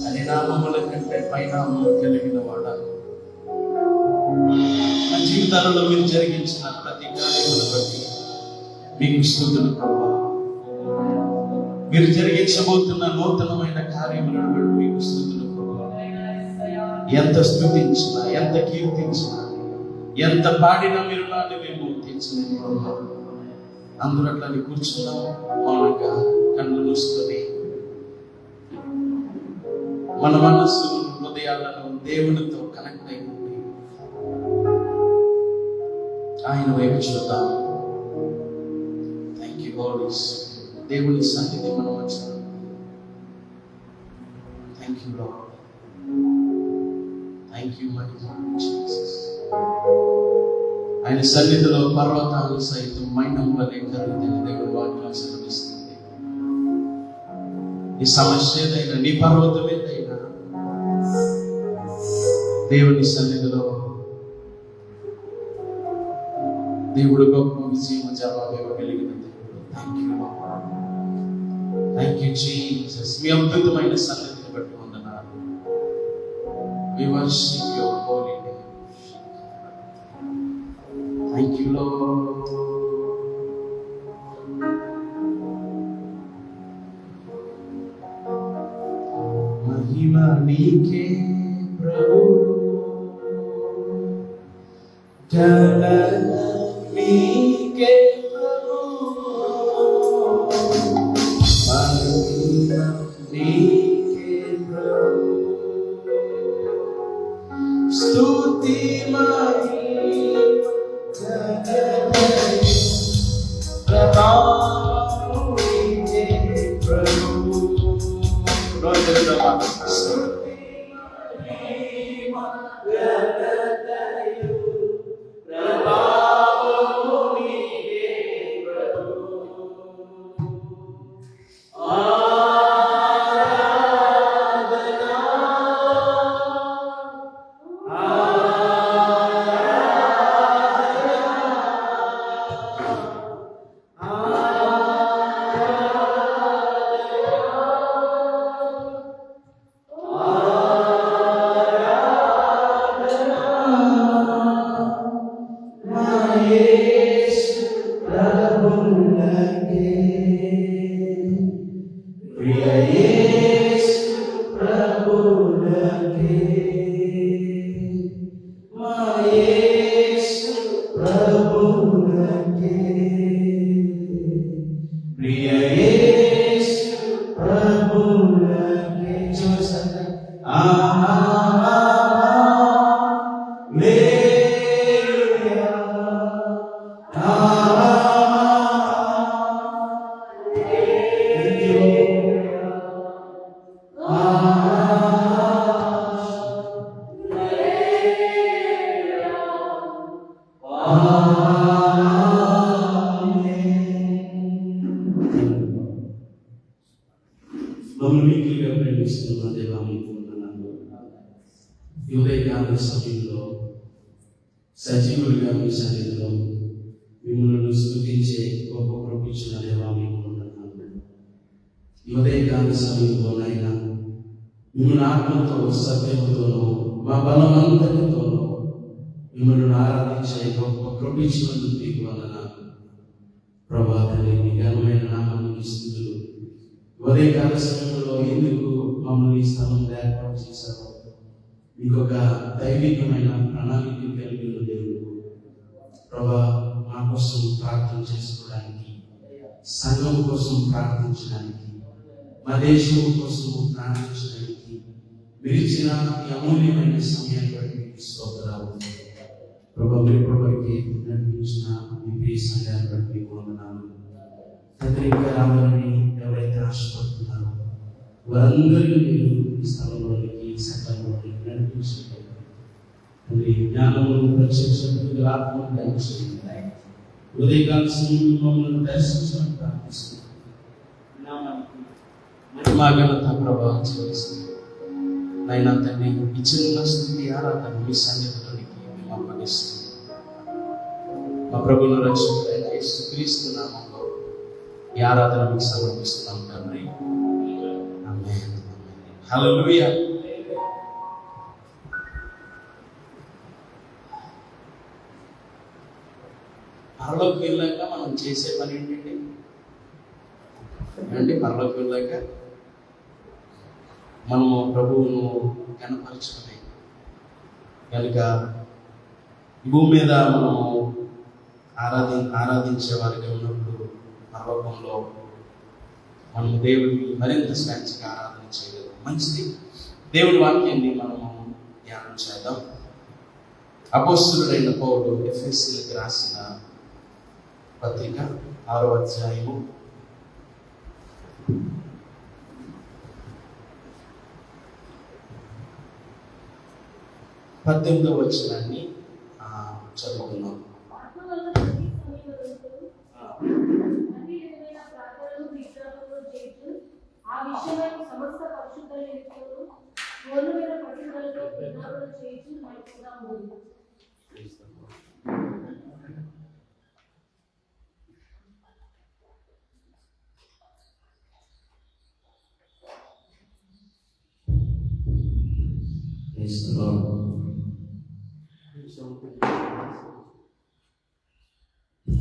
అని నామముల కంటే పైనామము కలిగిన వాడా, నా జీవితాలలో మీరు జరిగించిన ప్రతి కార్యములను బట్టి మీకు స్తుతులు ప్రభువా. మీరు జరిగించబోతున్న నూతనమైన కార్యములను బట్టి మీకు స్తుతులు ప్రభువా. ఎంత స్తుతించినా, ఎంత కీర్తించినా, ఎంత పాడినా మీరు నాటి మేము తీర్చలేని ప్రభువా. అందరూ అట్లా కూర్చున్నాం మౌనంగా, కళ్ళు మూసుకొని మన మనస్సును, హృదయాలను దేవునితో కనెక్ట్ అయిపోయి ఆయన వైపు చూద్దాం. Thank you God. దేవుని సన్నిధి మనం వచ్చాం. Thank you lord. Thank you my Jesus. ఆయన సన్నిధిలో పర్వతాలు సైతం మైనం వలె కరుగుతున్న దేవుని వాక్యం సెలవిస్తుంది. నీ సమస్య ఏదైనా, నీ పర్వతం ఏదైనా దేవుని సన్నిధిలో దేవుడు గొప్ప విజయం జవాబు ఇవ్వగలిగిన దేవుడు. Thank you Jesus. మీ అద్భుతమైన సన్నిధిని బట్టి వందనాలు. We worship your holy name. Thank you, Lord. महिमा नीके प्रभु, जलन नीके प्रभु, महिमा नीके प्रभु, स्तुति महिमा जगत प्रभाव नीके प्रभु. మమ్మల్నిగా ప్రేమిస్తున్న దేవా, మీకు వందనాలు. ఈ ఉదయకాల సమయంలో సజీవుడిగా మీ సన్నిధిలో మిమ్మల్ని స్తుతించే గొప్ప కృప ఇచ్చిన దేవా, మీకు వందనాలు. ఈ ఉదయకాల సమయంలో నాయనా, మిమ్మల్ని ఆత్మతో సత్యముతోనూ మా బలమంతటితోనూ మిమ్మల్ని ఆరాధించే గొప్ప కృప ఇచ్చినందుకు మీకు వందనాలు. ప్రభా తండ్రి, మీ ఘనమైన నామానికి స్తుతులు. ఉదయకాల సమయంలో ఎందుకు మమ్మల్ని ఈ స్థలంలో ఏర్పాటు చేశారో, మీకు ఒక దైవికమైన ప్రణాళిక కలిగి ఉన్న దేవుడు. ప్రభా, మా కోసం ప్రార్థన చేసుకోవడానికి, సంఘం కోసం ప్రార్థించడానికి, మా దేశం కోసం ప్రార్థించడానికి మీరు ఇచ్చిన ఈ అమూల్యమైన సమయాన్ని బట్టి మీకు స్తోత్రాలు. ప్రభా, మీరు ఇప్పటివరకు నడిపించిన మీ ప్రియ సంఘాన్ని బట్టి మీకు వందనాలు. తండ్రి, ఇంకా రావాలని ఎవరైతే ఆశపడుతున్నారో వారందరినీ మీరు ఈ స్థలంలోనికి, సకలంలోనికి నడిపించండి. తండ్రి, జ్ఞానమును ప్రత్యక్ష ఆత్మను దయచేయండి. ఉదయకాల సమయంలో మమ్మల్ని దర్శించమని ప్రార్థిస్తున్నాను. మా ఘనత ప్రభావం చేస్తుంది నైనా తండ్రి. ఈ చిన్న స్థుతి ఆరాధన మీ సన్నిధిలోనికి మేము అప్పగిస్తున్నాం. మా ప్రభువును రక్షకుడైన యేసుక్రీస్తు నామములో ఈ ఆరాధన మీకు సమర్పిస్తున్నాం తండ్రి. ఆమేన్. హల్లెలూయా. పరలోకి వెళ్ళాక మనం చేసే పని ఏంటండి? పరలోకి వెళ్ళాక మనము ప్రభువును కనపరచడమే. కనుక భూమి మీద మనము ఆరాధించే వారిగా ఉన్నప్పుడు పరలోకంలో మనము దేవుడిని మరింత స్వేచ్ఛగా ఆరాధన చేయగలం. మంచిది. దేవుడి వాక్యాన్ని మనము ధ్యానం చేద్దాం. అపోస్తలుడైన పౌలు ఎఫెసీయులకు రాసిన పత్రిక 6వ అధ్యాయము 18వ వచనాన్ని చదువుకుందాం.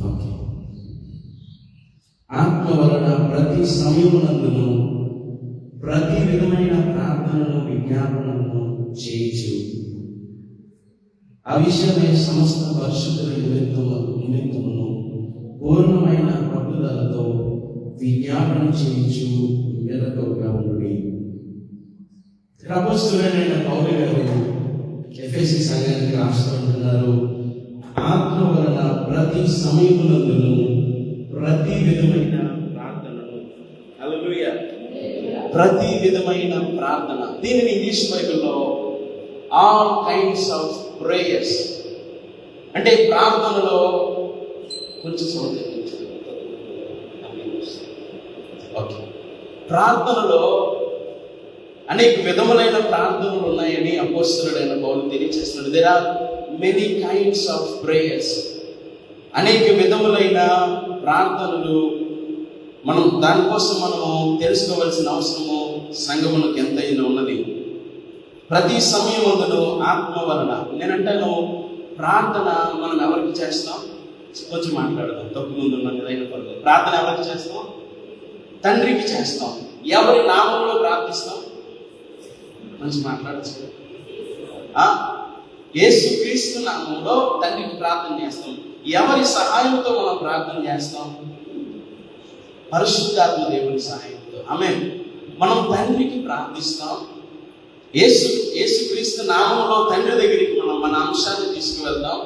ఓకే. ఆత్మ వలన ప్రతి సమయమునందును ప్రతి విధమైన ప్రార్థనను విజ్ఞాపనను చేయొచ్చు. ఆ విషయమై సమస్త పరిశుద్ధుల నిమిత్తమును పూర్ణమైన పట్టుదలతో విజ్ఞాపన చేయొచ్చు మెలకువగా ఉండుడి. అపోస్తలుడైన పౌలు గారు ఎఫెసీ సంఘానికి రాస్తుంటున్నారు, ఆత్మ వలన ప్రతి సమయమునందును ప్రతి విధమైన ప్రార్థనను, హల్లెలూయా, ప్రతి విధమైన ప్రార్థన. దీనిని ఇంగ్లీష్ బైబిల్లో ఆల్ కైండ్స్ ఆఫ్ ప్రేయర్స్ అంటే ప్రార్థనలో కొంచెం ఓకే, ప్రార్థనలో అనేక విధములైన ప్రార్థనలు ఉన్నాయని అపోస్తలుడైన పౌలు తెలియజేస్తున్నాడు. There are many kinds of prayers. అనేక విధములైన ప్రార్థనలు. దానికోసం మనము తెలుసుకోవాల్సిన అవసరము సంఘమునకు ఎంతైనా ఉన్నది. ప్రతి సమయముందును ఆత్మ వలన. నేనంటాను ప్రార్థన మనం ఎవరికి చేస్తాం? కొంచెం మాట్లాడదాం, తప్పు ముందు ఉన్నాం ఏదైనా పర్లేదు. ప్రార్థన ఎవరికి చేస్తాం? తండ్రికి చేస్తాం. ఎవరి నామంలో ప్రార్థిస్తాం? మంచి మాట్లాడచ్చు. యేసుక్రీస్తు నామంలో తండ్రికి ప్రార్థన చేస్తాం. ఎవరి సహాయంతో మనం ప్రార్థన చేస్తాం? పరిశుద్ధాత్మ దేవుని సహాయంతో. ఆమేన్. మనం తండ్రికి ప్రార్థిస్తాం. యేసుక్రీస్తు నామంలో తండ్రి దగ్గరికి మనం మన అంశాన్ని తీసుకువెళ్తాం.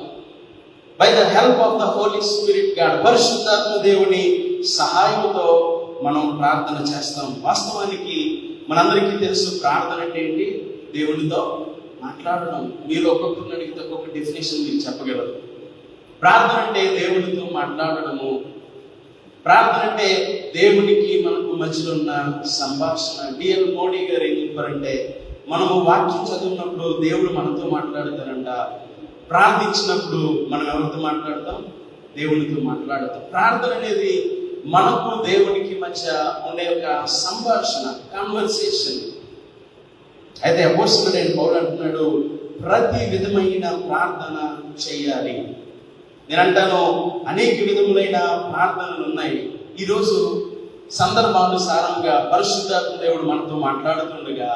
By the help of the Holy Spirit God, పరిశుద్ధాత్మ దేవుని సహాయంతో మనం ప్రార్థన చేస్తాం. వాస్తవానికి మనందరికీ తెలుసు ప్రార్థన అంటే ఏంటి? దేవునితో మాట్లాడడం. మీరు ఒక్కొక్కరిని అడిగితే ఒక్కొక్క డెఫినేషన్ మీరు చెప్పగలరు. ప్రార్థన అంటే దేవునితో మాట్లాడడము. ప్రార్థన అంటే దేవునికి మనకు మధ్యలో ఉన్న సంభాషణ. డిఎల్ మోడీ గారు ఏం చెప్పారంటే, మనము వాక్యం చదివినప్పుడు దేవుడు మనతో మాట్లాడతారంట, ప్రార్థించినప్పుడు మనం ఎవరితో మాట్లాడతాం? దేవునితో మాట్లాడతాం. ప్రార్థన అనేది మనకు దేవునికి మధ్య ఉండే ఒక సంభాషణ, కన్వర్సేషన్. అయితే అపోస్తలుడైన పౌలు అంటున్నాడు, ప్రతి విధమైన ప్రార్థన చేయాలి. నేనంటాను అనేక విధములైన ప్రార్థనలు ఉన్నాయి. ఈరోజు సందర్భానుసారంగా పరిశుద్ధాత్మ దేవుడు మనతో మాట్లాడుతుండగా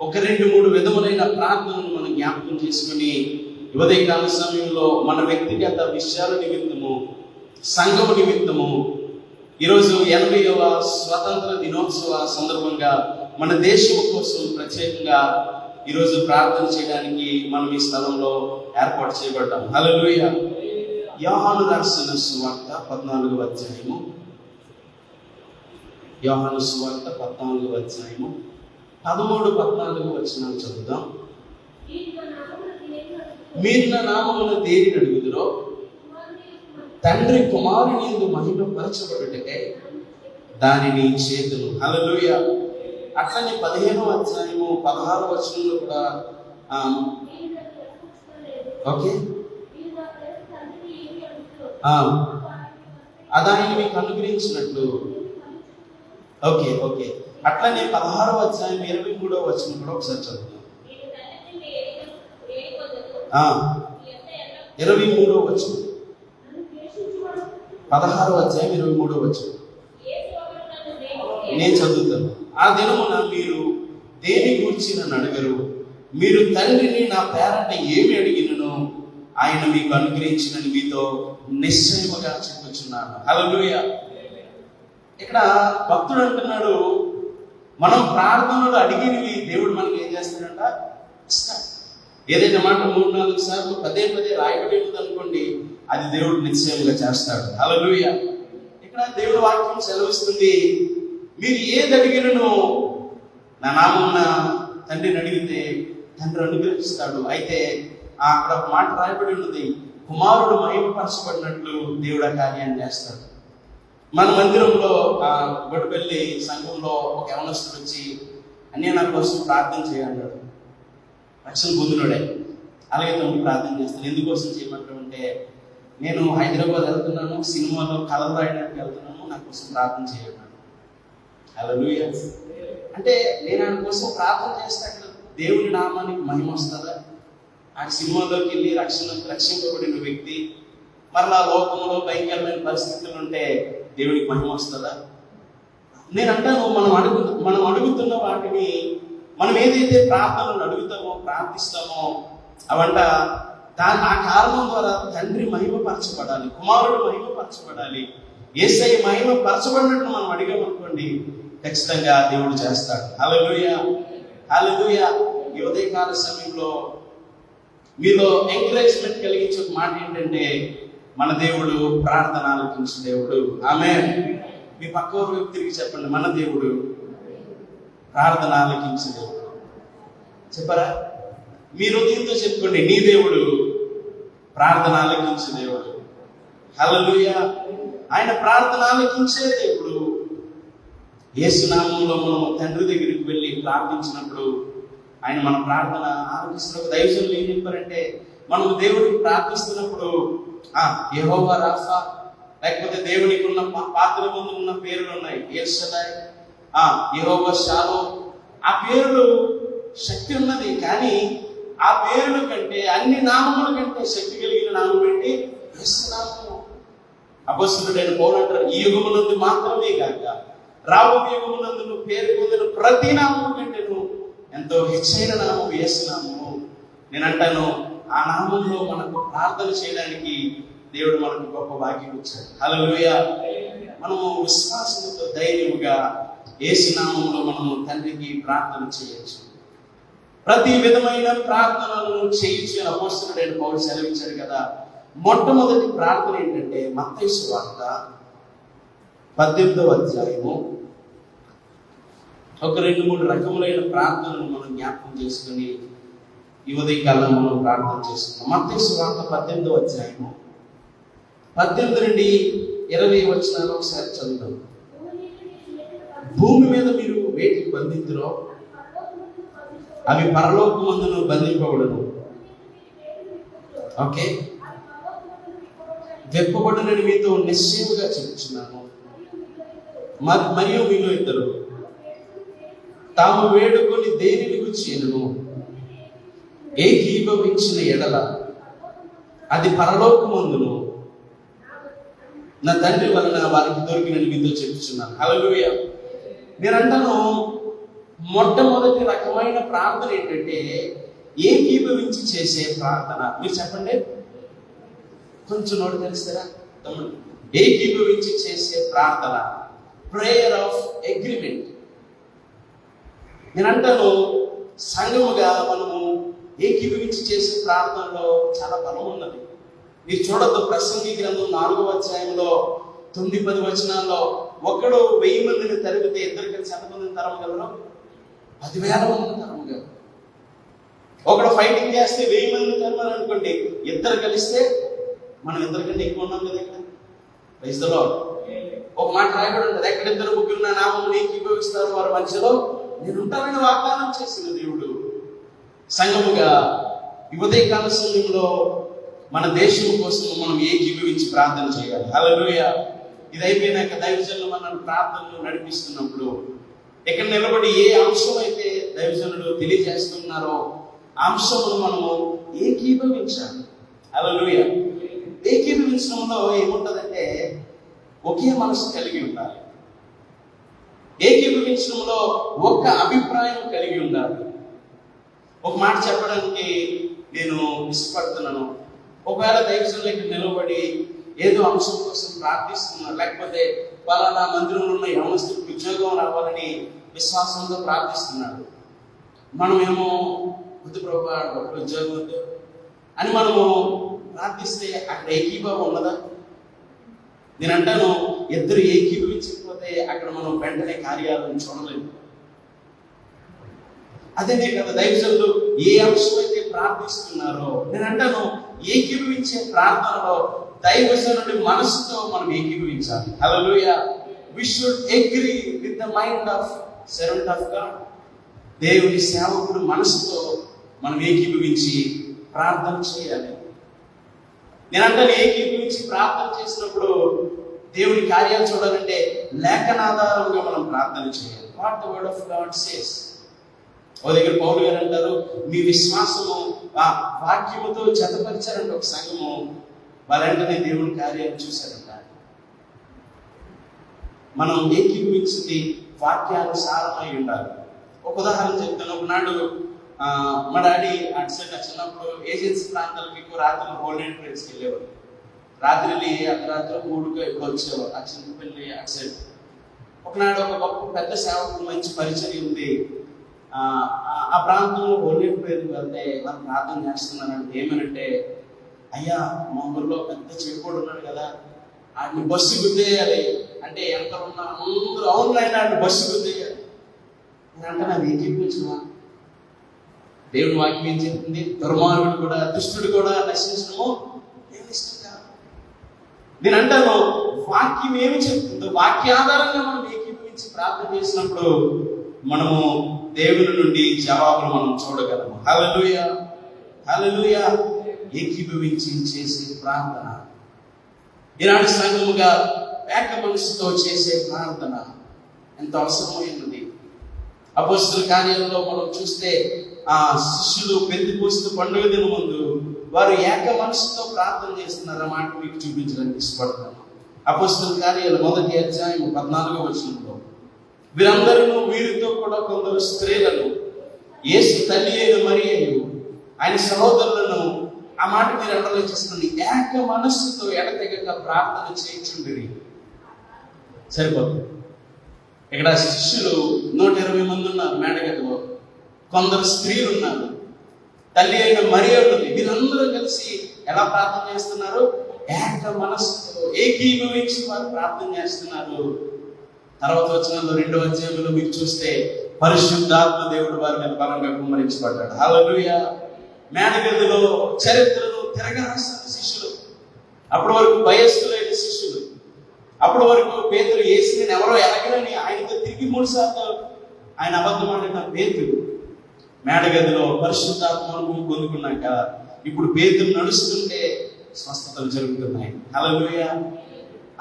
1-2-3 విధములైన ప్రార్థనలు మనం జ్ఞాపకం చేసుకుని ఉదయకాల సమయంలో మన వ్యక్తిగత విషయాల నిమిత్తము, సంఘము నిమిత్తము, ఈరోజు 80వ స్వతంత్ర దినోత్సవ సందర్భంగా మన దేశం కోసం ప్రత్యేకంగా ఈరోజు ప్రార్థన చేయడానికి మనం ఈ స్థలంలో ఏర్పాటు చేయబడ్డాం. హల్లెలూయా. యోహాను రాసిన సువార్త 14వ అధ్యాయము. యోహాను సువార్త 14వ అధ్యాయము 13-14 వచనాలు చదువుదాం. మీరు నా నామమున దేనిని అడుగుదురో తండ్రి కుమారుని యందు మహిమపరచబడుటకై దానిని చేతును. హల్లెలూయా. అట్లనే 15వ అధ్యాయము 16వ వచనంలో కూడా ఓకే, అదాన్ని మీకు అనుగ్రహించినట్లు. ఓకే ఓకే అట్లనే 16వ అధ్యాయం 23వ వచనం కూడా ఒకసారి చదువుతాం. 23వ వచనం, 16వ అధ్యాయం 23వ వచనం నేను చదువుతాను. ఆ దినమున మీరు దేని గురించి నన్ను అడగరు, మీరు తండ్రిని నా పేరట ఏమి అడిగినను ఆయన మీకు అనుగ్రహించినని మీతో నిశ్చయముగా చెప్పుచున్నాను. హల్లెలూయా. ఇక్కడ భక్తుడు అంటున్నాడు, మనం ప్రార్థనలు అడిగినవి దేవుడు మనకి ఏం చేస్తాడంట? ఇస్తాడు. ఏదైనా మాట 3-4 సార్లు పదే రాయబడి ఉంది అనుకోండి, అది దేవుడు నిశ్చయముగా చేస్తాడు. హల్లెలూయా. ఇక్కడ దేవుడు వాక్యం సెలవిస్తుంది, మీరు ఏది అడిగినను నా నామమున తండ్రిని అడిగితే తండ్రి అనుగ్రహిస్తాడు. అయితే అక్కడ ఒక మాట రాయబడి ఉన్నది, కుమారుడు మహిమపరచబడినట్లు దేవుడు ఆ కార్యాన్ని చేస్తాడు. మన మందిరంలో గొడవెల్లి సంఘంలో ఒక యవనస్తుడు వచ్చి, అన్నీ నా కోసం ప్రార్థన చేయన్నాడు. రక్షణ పొందినోడే. అలాగే తమ్ముడు ప్రార్థన చేస్తాను. ఎందుకోసం చేయమంటాడు అంటే, నేను హైదరాబాద్ వెళ్తున్నాను, సినిమాలో కథలు రాయడానికి వెళ్తున్నాను, నా కోసం ప్రార్థన చేయన్నాడు. హల్లెలూయా. అంటే నేను ఆయన కోసం ప్రార్థన చేస్తే అక్కడ దేవుని నామానికి మహిమ వస్తుందా? ఆ సినిమాలోకి వెళ్ళి రక్షింపబడిన వ్యక్తి మరలా లోకంలో భయంకరమైన పరిస్థితులు ఉంటే దేవునికి మహిమ వస్తుందా? నేను అంటాను, మనం అడుగుతున్న వాటిని, మనం ఏదైతే ప్రార్థనలు అడుగుతామో ప్రార్థిస్తామో అవంట ఆ కారణం ద్వారా తండ్రి మహిమపరచబడాలి, కుమారుడు మహిమపరచబడాలి. యేసయ్య మహిమపరచబడినట్టు మనం అడిగామనుకోండి, ఖచ్చితంగా దేవుడు చేస్తాడు. హల్లెలూయా, హల్లెలూయా. ఈ ఉదయకాల సమయంలో మీలో ఎంకరేజ్మెంట్ కలిగించే ఒక మాట ఏంటంటే, మన దేవుడు ప్రార్థన ఆలకించే దేవుడు. ఆమేన్. మీ పక్క ఊరికి తిరిగి చెప్పండి, మన దేవుడు ప్రార్థన ఆలకించే దేవుడు. చెప్పరా? మీరు దీంతో చెప్పుకోండి, నీ దేవుడు ప్రార్థన ఆలకించే దేవుడు. హల్లెలూయా. ఆయన ప్రార్థన ఆలకించే దేవుడు. యేసు నామములో మనం తండ్రి దగ్గరికి వెళ్ళి ప్రార్థించినప్పుడు ఆయన మన ప్రార్థన ఆలకిస్తున్న దైవజనులు ఏం చెప్పారంటే, మనం దేవుడికి ప్రార్థిస్తున్నప్పుడు యెహోవా రాఫా, లేకపోతే దేవునికి ఉన్న పాత్ర ముందు ఉన్న పేర్లు ఉన్నాయి, ఎల్ షదాయ్, యెహోవా షాలో. ఆ పేర్లు శక్తి ఉన్నది, కానీ ఆ పేర్ల కంటే, అన్ని నామముల కంటే శక్తి కలిగిన నామం ఏంటి? యేసు నామము. అపొస్తలుడైన పౌలు అంటారు, ఈ యుగమునందు మాత్రమే కాక రాబోయే యుగమునందు నువ్వు పేరు పొందిన ప్రతి నామము కంటే ఎంతో హెచ్చైన నామం యేసు నామము. నేను అంటాను, ఆ నామంలో మనకు ప్రార్థన చేయడానికి దేవుడు మనకు గొప్ప భాగ్యం ఇచ్చాడు. హల్లెలూయా. మనము విశ్వాసంతో ధైర్యముగా యేసు నామంలో మనము తండ్రికి ప్రార్థన చేయొచ్చు. ప్రతి విధమైన ప్రార్థనలను చేయొచ్చు అని అపొస్తలుడైన పౌలు సెలవించాడు కదా. మొట్టమొదటి ప్రార్థన ఏంటంటే, మత్తయి సువార్త 18వ అధ్యాయము ఒక 2-3 రకములైన ప్రార్థనలు మనం జ్ఞాపకం చేసుకుని ఈ ఉదయకాలం మనం ప్రార్థన చేసుకున్నాం. మత్తయి సువార్త 18వ అధ్యాయము 18 నుండి 20 వచనాలు ఒకసారి చదువుతాం. భూమి మీద మీరు వేటికి బంధితురో అవి పరలోకమందును బంధింపబడును. ఓకే, వెప్పబడునని మీతో నిశ్చయముగా చెప్తున్నాను. మరియు మీలో ఇద్దరు తాము వేడుకొని దేనిని గుర్చిను ఏకీభవించిన ఎడల అది పరలోకమందును నా తండ్రి వలన వారికి దొరికినని మీతో చెప్తున్నాను. హల్లెలూయా. నేనంటాను, మొట్టమొదటి రకమైన ప్రార్థన ఏంటంటే ఏకీభవించి చేసే ప్రార్థన. మీరు చెప్పండి, కొంచెం నోటి తెలుస్తారా తమ్ముడు? ఏకీభవించి చేసే ప్రార్థన, ప్రేయర్ ఆఫ్ అగ్రిమెంట్. నేను అంటాను, సంఘముగా మనము ఏకీభవించి చేసే ప్రార్థనలో చాలా బలం ఉన్నది. మీరు చూడద్దు, ప్రసంగి గ్రంథం 4వ అధ్యాయంలో 9-10 వచనాల్లో ఒకడు 1000 మందిని తరిగితే ఇద్దరు కలిసి ఎంతమందిని తరమగలరు? 10,000 మందిని తరమగలరు. ఒకడు ఫైటింగ్ చేస్తే 1000 మందిని తరమని అనుకోండి, ఇద్దరు కలిస్తే మనం ఇద్దరికంటే ఎక్కువ ఉన్నాం కదా ఇక్కడ. Praise the Lord. ఒక మాట రాయబడి ఉంటుంది, ఎక్కడ ఇద్దరు ముగ్గురు నా నామమును ఏకీభవిస్తారు వారి మధ్యలో నేను ఉంటానని వాగ్దానం చేసిన దేవుడు. సంఘముగా ఈ ఉదయకాల సమయంలో మన దేశం కోసం మనం ఏకీభవించి ప్రార్థన చేయాలి. హల్లెలూయా. ఇది అయిపోయినాక దైవజనులు మనల్ని ప్రార్థనలు నడిపిస్తున్నప్పుడు ఇక్కడ నిలబడి ఏ అంశం అయితే దైవజనులు తెలియజేస్తున్నారో ఆ అంశమును మనము ఏకీభవించాలి. హల్లెలూయా. ఏకీభవించడంలో ఏముంటదంటే ఒకే మనసు కలిగి ఉండాలి. ఏకీభవించడంలో ఒక్క అభిప్రాయం కలిగి ఉండాలి. ఒక మాట చెప్పడానికి నేను ఇష్టపడుతున్నాను. ఒకవేళ దైవజనులు ఇక్కడ నిలబడి ఏదో అంశం కోసం ప్రార్థిస్తున్నారు, లేకపోతే పలానా మందిరంలో ఉన్న యవనస్తులకు ఉద్యోగం రావాలని విశ్వాసంతో ప్రార్థిస్తున్నాడు. మనమేమో వద్దు ప్రభా, గొప్ప ఉద్యోగం వద్దు అని మనము ప్రార్థిస్తే అక్కడ ఏకీభావం ఉన్నదా? నేను అంటాను, ఇద్దరు ఏకీభవించకపోతే అక్కడ మనం వెంటనే కార్యాలను చూడలేము. అదే కదా దైవజనులు ఏ అంశం అయితే ప్రార్థిస్తున్నారో, నేను అంటాను, ఏకీభవించే ప్రార్థనలో దైవజనుడి మనసుతో మనం ఏకీభవించాలి. Hallelujah. We should agree with the mind of servant of God. దేవుని సేవకుడు మనసుతో మనం ఏకీభవించి ప్రార్థన చేయాలి. నేనంటే ఏకీభవించి ప్రార్థన చేసినప్పుడు దేవుని కార్యాలు చూడాలంటే లేఖనాధారంగా మనం ప్రార్థన చేయాలి. What the word of God says. ఓ దగ్గర పౌలు గారు అంటారు, మీ విశ్వాసము ఆ వాక్యముతో జతపరిచారంటే ఒక సంఘము, వాళ్ళంటనే దేవుని కార్యాలు చూశారంట. మనం ఏకీభవించింది వాక్యానుసారమై ఉండాలి. ఒక ఉదాహరణ చెప్తాను. ఒకనాడు మా డాడీ అటు సైడ్ చిన్నప్పుడు ఏజెన్సీ ప్రాంతాలకు ఎక్కువ రాత్రి హోల్ నైట్ ప్రేయర్స్కి వెళ్ళేవారు. రాత్రి అర్ధరాత్రి 3కు ఎప్పుడు వచ్చేవారు ఆ చింతపల్లి అటు సైడ్. ఒకనాడు ఒక గొప్ప పెద్ద సేవకుడు మంచి పరిచయం ఉంది. ఆ ప్రాంతంలో హోల్ నైట్ ప్రేయర్కి వెళ్తే మనం ప్రార్థన చేస్తున్నానంటే ఏమనంటే, అయ్యా మా ఊళ్ళో పెద్ద చెడుకోడు ఉన్నాడు కదా, ఆడిని బస్సు గుద్దేయాలి అంటే ఎంత ఉన్నా అందరూ అవునైనా ఆడిని బస్సు గుద్దేయాలి అంటే నాకు ఏకీపించమా? దేవుని వాక్యం ఏం చెప్తుంది? దుర్మార్గుడు కూడా దుష్టుడు కూడా నశించడము దేవుని ఇష్టం కాదు. నేను అంటాను, వాక్యం ఏమి చెప్తుందో వాక్యాధారంగా మనం ఏకీభవించి ప్రార్థన చేసినప్పుడు మనము దేవుని నుండి జవాబులు మనం చూడగలము. హల్లెలూయా, హల్లెలూయా. ఏకీభవించి చేసే ప్రార్థన, ఈనాడు సంఘముగా ఏక మనసుతో చేసే ప్రార్థన ఎంత అవసరమైనది. అపోస్తలుల కార్యాలలో మనం చూస్తే ఆ శిష్యులు పెంతెకోస్తు పండుగ దిన ముందు వారు ఏక మనసుతో ప్రార్థన చేస్తున్నారు. ఆ మాట మీకు చూపించడానికి ఇష్టపడతాను. అపోస్తలుల కార్యాలు 1వ అధ్యాయం 14వ వచనంలో, వీరందరూ వీరితో కూడా కొందరు స్త్రీలను, యేసు తల్లి అయిన మరియను, ఆయన సహోదరులను, ఆ మాట మీరు అండర్లైన్ చేసుకోండి, ఏక మనస్సుతో ఎడతెగక ప్రార్థన చేయించుండిరి. సరిపోతుంది. ఇక్కడ శిష్యులు 120 మంది ఉన్నారు మేడగదిలో, కొందరు స్త్రీలు ఉన్నారు, తల్లి అయిన మరియ ఉన్నది. వీరందరూ కలిసి ఎలా ప్రార్థన చేస్తున్నారు? ఏక మనస్సుతో ఏకీభవించి వారు ప్రార్థన చేస్తున్నారు. తర్వాత వచనంలో 2వ అధ్యాయంలో మీరు చూస్తే పరిశుద్ధాత్మ దేవుడు వారి మీద బలంగా కుమ్మరించబడ్డాడు. హల్లెలూయా. మేడగదిలో చరిత్రను తిరగరాస్తారు శిష్యులు. అప్పటి వరకు వయస్కులైన శిష్యులు, అప్పటి వరకు పేతురు యేసుని ఎవరో ఎలగలని ఆయనతో తిరిగి 3 సార్లు ఆయన అబద్ధం ఆడిన పేతురు మేడగదిలో పరిశుద్ధాత్మను పొందుకున్నాక ఇప్పుడు పేతురు నడుస్తుంటే స్వస్థతలు జరుగుతున్నాయి. హల్లెలూయా.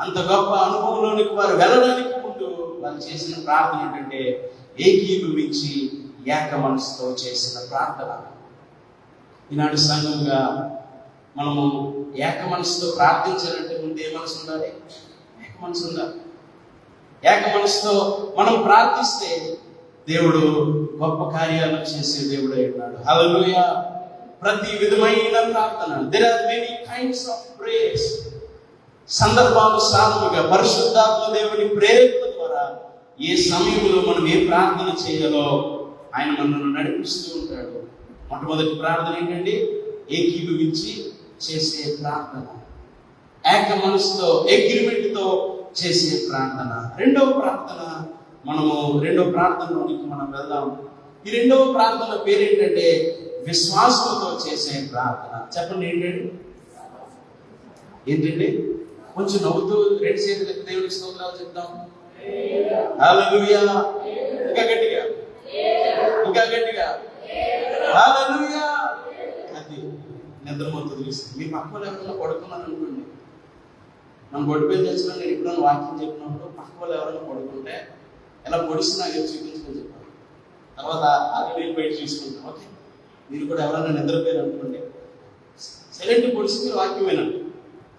అంత గొప్ప అనుభవంలోనికి వారు వెళ్ళడానికి ముందు వారు చేసిన ప్రార్థన ఏంటంటే ఏకీభవించి ఏక మనసుతో చేసిన ప్రార్థన. ఈనాడు సంఘంగా మనము ఏక మనసుతో ప్రార్థించాలంటే ముందు ఏ మనసు ఉండాలి? ఏక మనసు ఉండాలి. ఏక మనసుతో మనం ప్రార్థిస్తే దేవుడు గొప్ప కార్యాలు చేసే దేవుడు అయినాడు. హల్లెలూయా. ప్రతి విధమైన ప్రార్థన, there are many kinds of prayers. సందర్భానుసారముగా పరిశుద్ధాత్మ దేవుని ప్రేరేపణ ద్వారా ఏ సమయంలో మనం ఏ ప్రార్థన చేయాలో ఆయన మనల్ని నడిపిస్తూ ఉంటాడు. మొట్టమొదటి ప్రార్థన ఏంటండి? ఏకీభవించి చేసే ప్రార్థన, ఏక మనసుతో అగ్రిమెంట్తో చేసే ప్రార్థన. రెండవ ప్రార్థనలోనికి మనం వెళ్దాం. ఈ రెండవ ప్రార్థన పేరేంటంటే విశ్వాసంతో చేసే ప్రార్థన. చెప్పండి ఏంటండి? కొంచెం నవ్వుతూ 2 చేతులు ఎత్తి దేవునికి స్తోత్రాలు చెప్తాం. హల్లెలూయా. ఇంకా గట్టిగా హల్లెలూయా. అది నిద్రమవుతుంది. మీ పక్కన ఎవరైనా పడుకున్నారు అనుకోండి, మనం గొడ్డుపై తెచ్చిన నేను ఎప్పుడైనా వాక్యం చెప్పినప్పుడు పక్క వాళ్ళు ఎవరైనా పడుకుంటే ఎలా పొడిసి నాకు చూపించుకొని చెప్పాను. తర్వాత అది నేను బయట చూసుకుంటాను. ఓకే, మీరు కూడా ఎవరైనా నిద్రపోయారు అనుకోండి, సైలెంట్ పొడిసి మీరు వాక్యం వినండి.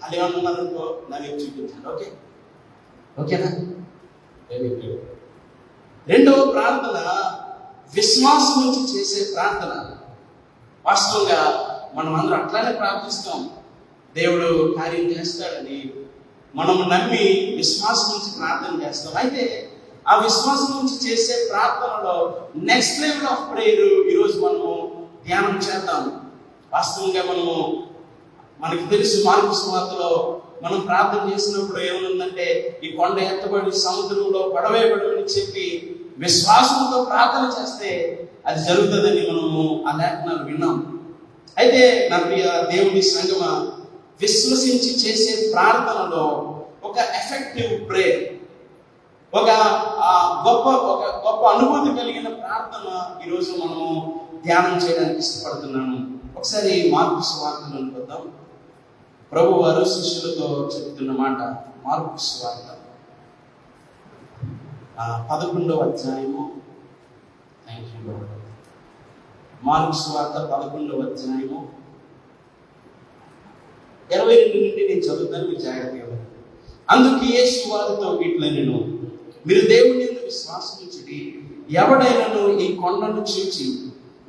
అది ఏమన్నారనుకో నాకు చూపించండి. ఓకేనా? రెండవ ప్రార్థన విశ్వాసం నుంచి చేసే ప్రార్థన. వాస్తవంగా మనం అందరం అట్లానే ప్రార్థిస్తాం, దేవుడు కార్యం చేస్తాడని మనం నమ్మి విశ్వాసం నుంచి ప్రార్థన చేస్తాం. అయితే ఆ విశ్వాసం నుంచి చేసే ప్రార్థనలో నెక్స్ట్ లెవెల్ ఆఫ్ ప్రేయర్ ఈరోజు మనము ధ్యానం చేద్దాం. వాస్తవంగా మనకి తెలుసు మార్కు సువార్తలో మనం ప్రార్థన చేసినప్పుడు ఏమనుందంటే, ఈ కొండ ఎత్తబడి సముద్రంలో పడవేయబడమని చెప్పి విశ్వాసంతో ప్రార్థన చేస్తే అది జరుగుతుందని మనము ఆ లేఖనాలు విన్నాం. అయితే నా ప్రియ దేవుని సంగమ, విశ్వసించి చేసే ప్రార్థనలో ఒక ఎఫెక్టివ్ ప్రేయర్, ఒక గొప్ప అనుభూతి కలిగిన ప్రార్థన ఈరోజు మనము ధ్యానం చేయడానికి ఇష్టపడుతున్నాను. ఒకసారి మార్కు సువార్తను అనుకుందాం. ప్రభు వారు శిష్యులతో చెప్తున్న మాట, మార్కు సువార్త 11వ అధ్యాయము. Thank you. మార్కు సువార్త 11వ అధ్యాయము 22 నుండి నేను చదువుతాను, మీరు జాగ్రత్తగా వినండి. అందుకు యేసు వారితో ఇట్లనెను, మీరు దేవుని యందు విశ్వాసం ఉంచుడి. ఎవడైనను ఈ కొండను చూచి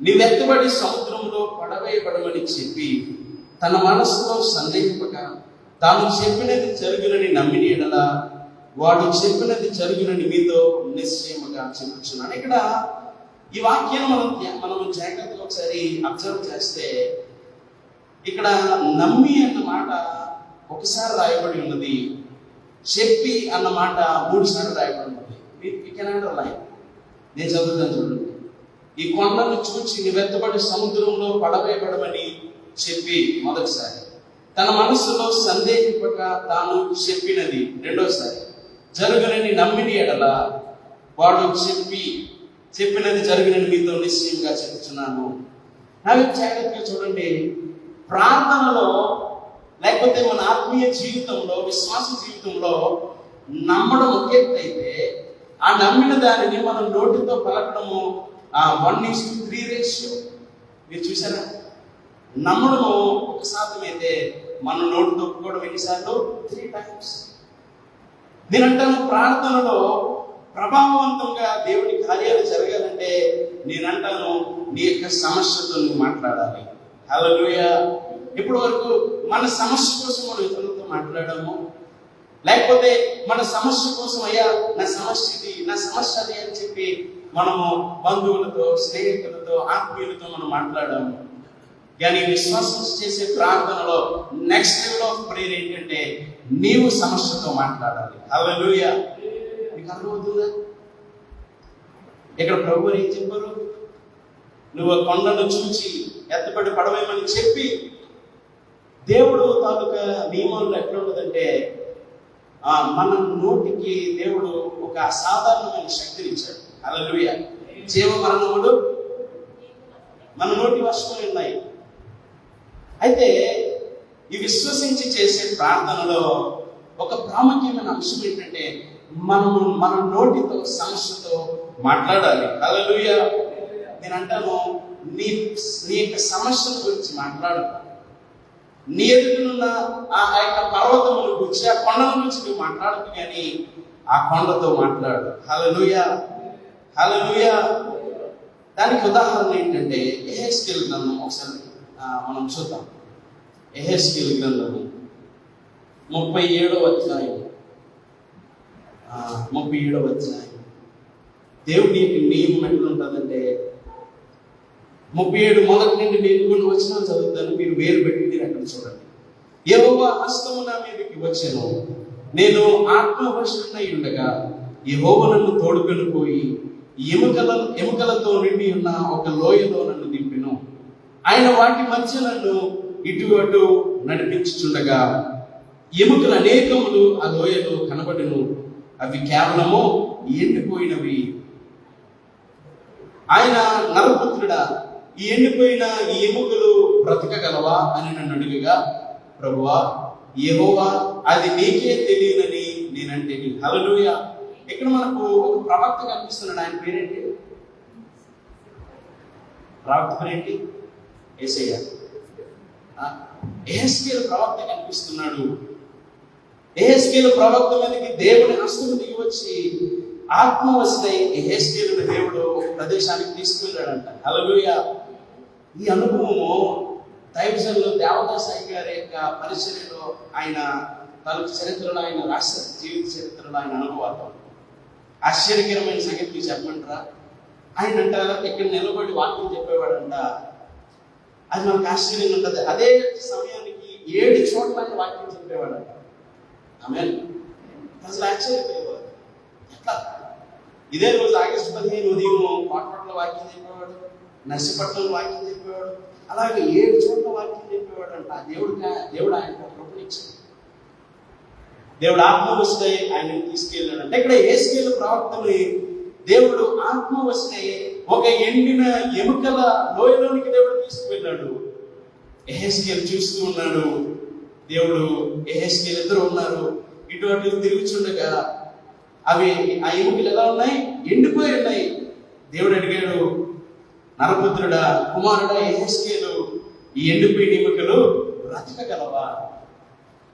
నీవెత్తబడి సముద్రంలో పడవేయబడమని చెప్పి తన మనసులో సందేహింపక తాను చెప్పినది జరుగునని నమ్మిన యెడల వాడు చెప్పినది జరుగునని మీతో నిశ్చయముగా చెప్పుచున్నాను. ఇక్కడ ఈ వాక్యాన్ని మనం జాగ్రత్తగా ఒకసారి అబ్జర్వ్ చేస్తే ఇక్కడ నమ్మి అన్న మాట ఒకసారి రాయబడి ఉన్నది, చెప్పి అన్న మాట 3 సార్లు రాయబడి ఉన్నది. నేను చదువుతాను చూడండి. ఈ కొండను చూచి నీవెత్తబడి సముద్రంలో పడవేయబడమని చెప్పి మొదటిసారి, తన మనసులో సందేహింపక తాను చెప్పినది రెండోసారి, జరుగునని నమ్మిన యెడల వాడు చెప్పినది జరుగునని మీతో నిశ్చయంగా చెప్తున్నాను. నాకు జాగ్రత్తగా చూడండి. ప్రార్థనలో లేకపోతే మన ఆత్మీయ జీవితంలో, విశ్వాస జీవితంలో నమ్మడం ఒక ఎత్తు అయితే, ఆ నమ్మిన దానిని మనం నోటితో పలకడము 1:3 రేషియో. మీరు చూసారా? నమ్మడము 1% అయితే మనం నోటితో ఒప్పుకోవడం ఎన్నిసార్లు? 3 times. నేనంటాను ప్రార్థనలో ప్రభావవంతంగా దేవుని కార్యాలు జరగాలంటే నేనంటాను నీ యొక్క సమస్యతో నువ్వు మాట్లాడాలి. హల్లెలూయా. ఇప్పటి వరకు మన సమస్య కోసం మనం ఇతరులతో మాట్లాడాము, లేకపోతే మన సమస్య కోసం అయ్యా నా సమస్య ఇది, నా సమస్య అది అని చెప్పి మనము బంధువులతో, స్నేహితులతో, ఆత్మీయులతో మనం మాట్లాడాము. కానీ విశ్వాసం చేసే ప్రార్థనలో నెక్స్ట్ లెవెల్ ఆఫ్ ప్రేయర్ ఏంటంటే నీవు సమస్యతో మాట్లాడాలి. హల్లెలూయా. నీకు అర్థమవుతుందా? ఇక్కడ ప్రభు ఏం చెప్పారు? నువ్వు కొండను చూచి ఎత్తబడి పడవేమని చెప్పి, దేవుడు తాలూకా నియమంలో ఎట్లా ఉన్నదంటే మన నోటికి దేవుడు ఒక అసాధారణమైన శక్తిని ఇచ్చాడు. హల్లెలూయా. జీవ మరణములు మన నోటి వశంలో ఉన్నాయి. అయితే ఈ విశ్వసించి చేసే ప్రార్థనలో ఒక ప్రాముఖ్యమైన అంశం ఏంటంటే మనము మన నోటితో సమస్యతో మాట్లాడాలి. హల్లెలూయా. నేను అంటాను నీ యొక్క సమస్యల గురించి మాట్లాడు. నీ ఎదుగునున్న ఆ యొక్క పర్వతముల గురించి, ఆ కొండల గురించి నువ్వు మాట్లాడదు, కానీ ఆ కొండతో మాట్లాడు. హల్లెలూయా. హల్లెలూయా. దానికి ఉదాహరణ ఏంటంటే యెహెజ్కేలు గ్రంథం ఒకసారి మనం చూద్దాం. యెహెజ్కేలు గ్రంథము 37వ అధ్యాయం. 37వ అధ్యాయం. దేవుడి యొక్క నియమం ఎట్లుంటుందంటే 37 మొదటి నుండి నేను కొన్ని వచనాలు చదువుతాను, మీరు వేరు పెట్టి మీరు అక్కడ చూడండి. యెహోవా హస్తము నా మీదకి వచ్చెను, నేను ఆత్మవశుడై ఉండగా యెహోవా నన్ను తోడుకొని పోయి ఎముకలతో నిండి ఉన్న ఒక లోయలో నన్ను దింపెను. ఆయన వాటి మధ్య నన్ను ఇటు అటు నడిపించుచుండగా ఎముకలు అనేకములు ఆ లోయలో కనబడెను. అవి కేవలము ఎండిపోయినవి. ఆయన నరపుత్రుడా, ఈ ఎండిపోయిన ఈ ఎముకలు బ్రతకగలవా అని నన్ను అడుగగా, ప్రభువా యెహోవా అది నీకే తెలియనని నేనంటే. హల్లెలూయా. ఇక్కడ మనకు ఒక ప్రవక్త కనిపిస్తున్నాడు. ఆయన పేరేంటి? ప్రవక్త పేరేంటి? యేసయ్య. యెహెజ్కేలు ప్రవక్త కనిపిస్తున్నాడు. యెహెజ్కేలు ప్రవక్త మీదకి దేవుని హస్తము దిగి వచ్చి ఆత్మవశుడై యెహెజ్కేలుని దేవుడు ఒక ప్రదేశానికి తీసుకువెళ్ళాడంట. హల్లెలూయా. ఈ అనుభవము దైవజనులు దేవదాసాయి గారి యొక్క పరిచర్యలో, ఆయన తన చరిత్రలో, ఆయన రాష్ట్ర జీవిత చరిత్రలో ఆయన అనుభవాలు ఆశ్చర్యకరమైన సంగతి చెప్పమంటారా? ఆయన అంట ఇక్కడ నిలబడి వాక్యం చెప్పేవాడంట. అది మనకు ఆశ్చర్యంగా ఉంటుంది. అదే సమయానికి 7 చోట్ల ఆయన వాక్యం చెప్పేవాడంట. ఆమేన్. అసలు ఆశ్చర్యపోయేవాడు. ఎట్లా? ఇదే రోజు ఆగస్టు 15 ఉదయం కోటపట్ల వాక్యం చెప్పేవాడు, నర్సిపట్నంలో వాక్యం చెప్పేవాడు, అలాగే 7 చోట్ల వాక్యం చెప్పేవాడు అంట. దేవుడు ఆయన కృపనిచ్చాడు. దేవుడు ఆత్మవశుడై ఆయనను తీసుకెళ్ళాడు. అంటే ఇక్కడ యెహెజ్కేలు ప్రవక్తని దేవుడు ఆత్మవశుడై ఒక ఎండిన ఎముకల లోయలోనికి దేవుడు తీసుకువెళ్ళాడు. యెహెజ్కేలు చూస్తూ ఉన్నాడు. దేవుడు యెహెజ్కేలు ఇద్దరు ఉన్నారు. ఇటు అటు తిరుగుచుండగా అవి ఆ ఎముకలు ఎలా ఉన్నాయి? ఎండిపోయి ఉన్నాయి. దేవుడు అడిగాడు, నరపుత్రుడా, కుమారుడా యెహెజ్కేలు, ఈ ఎండిపోయిన ఎముకలు బ్రతకగలవా?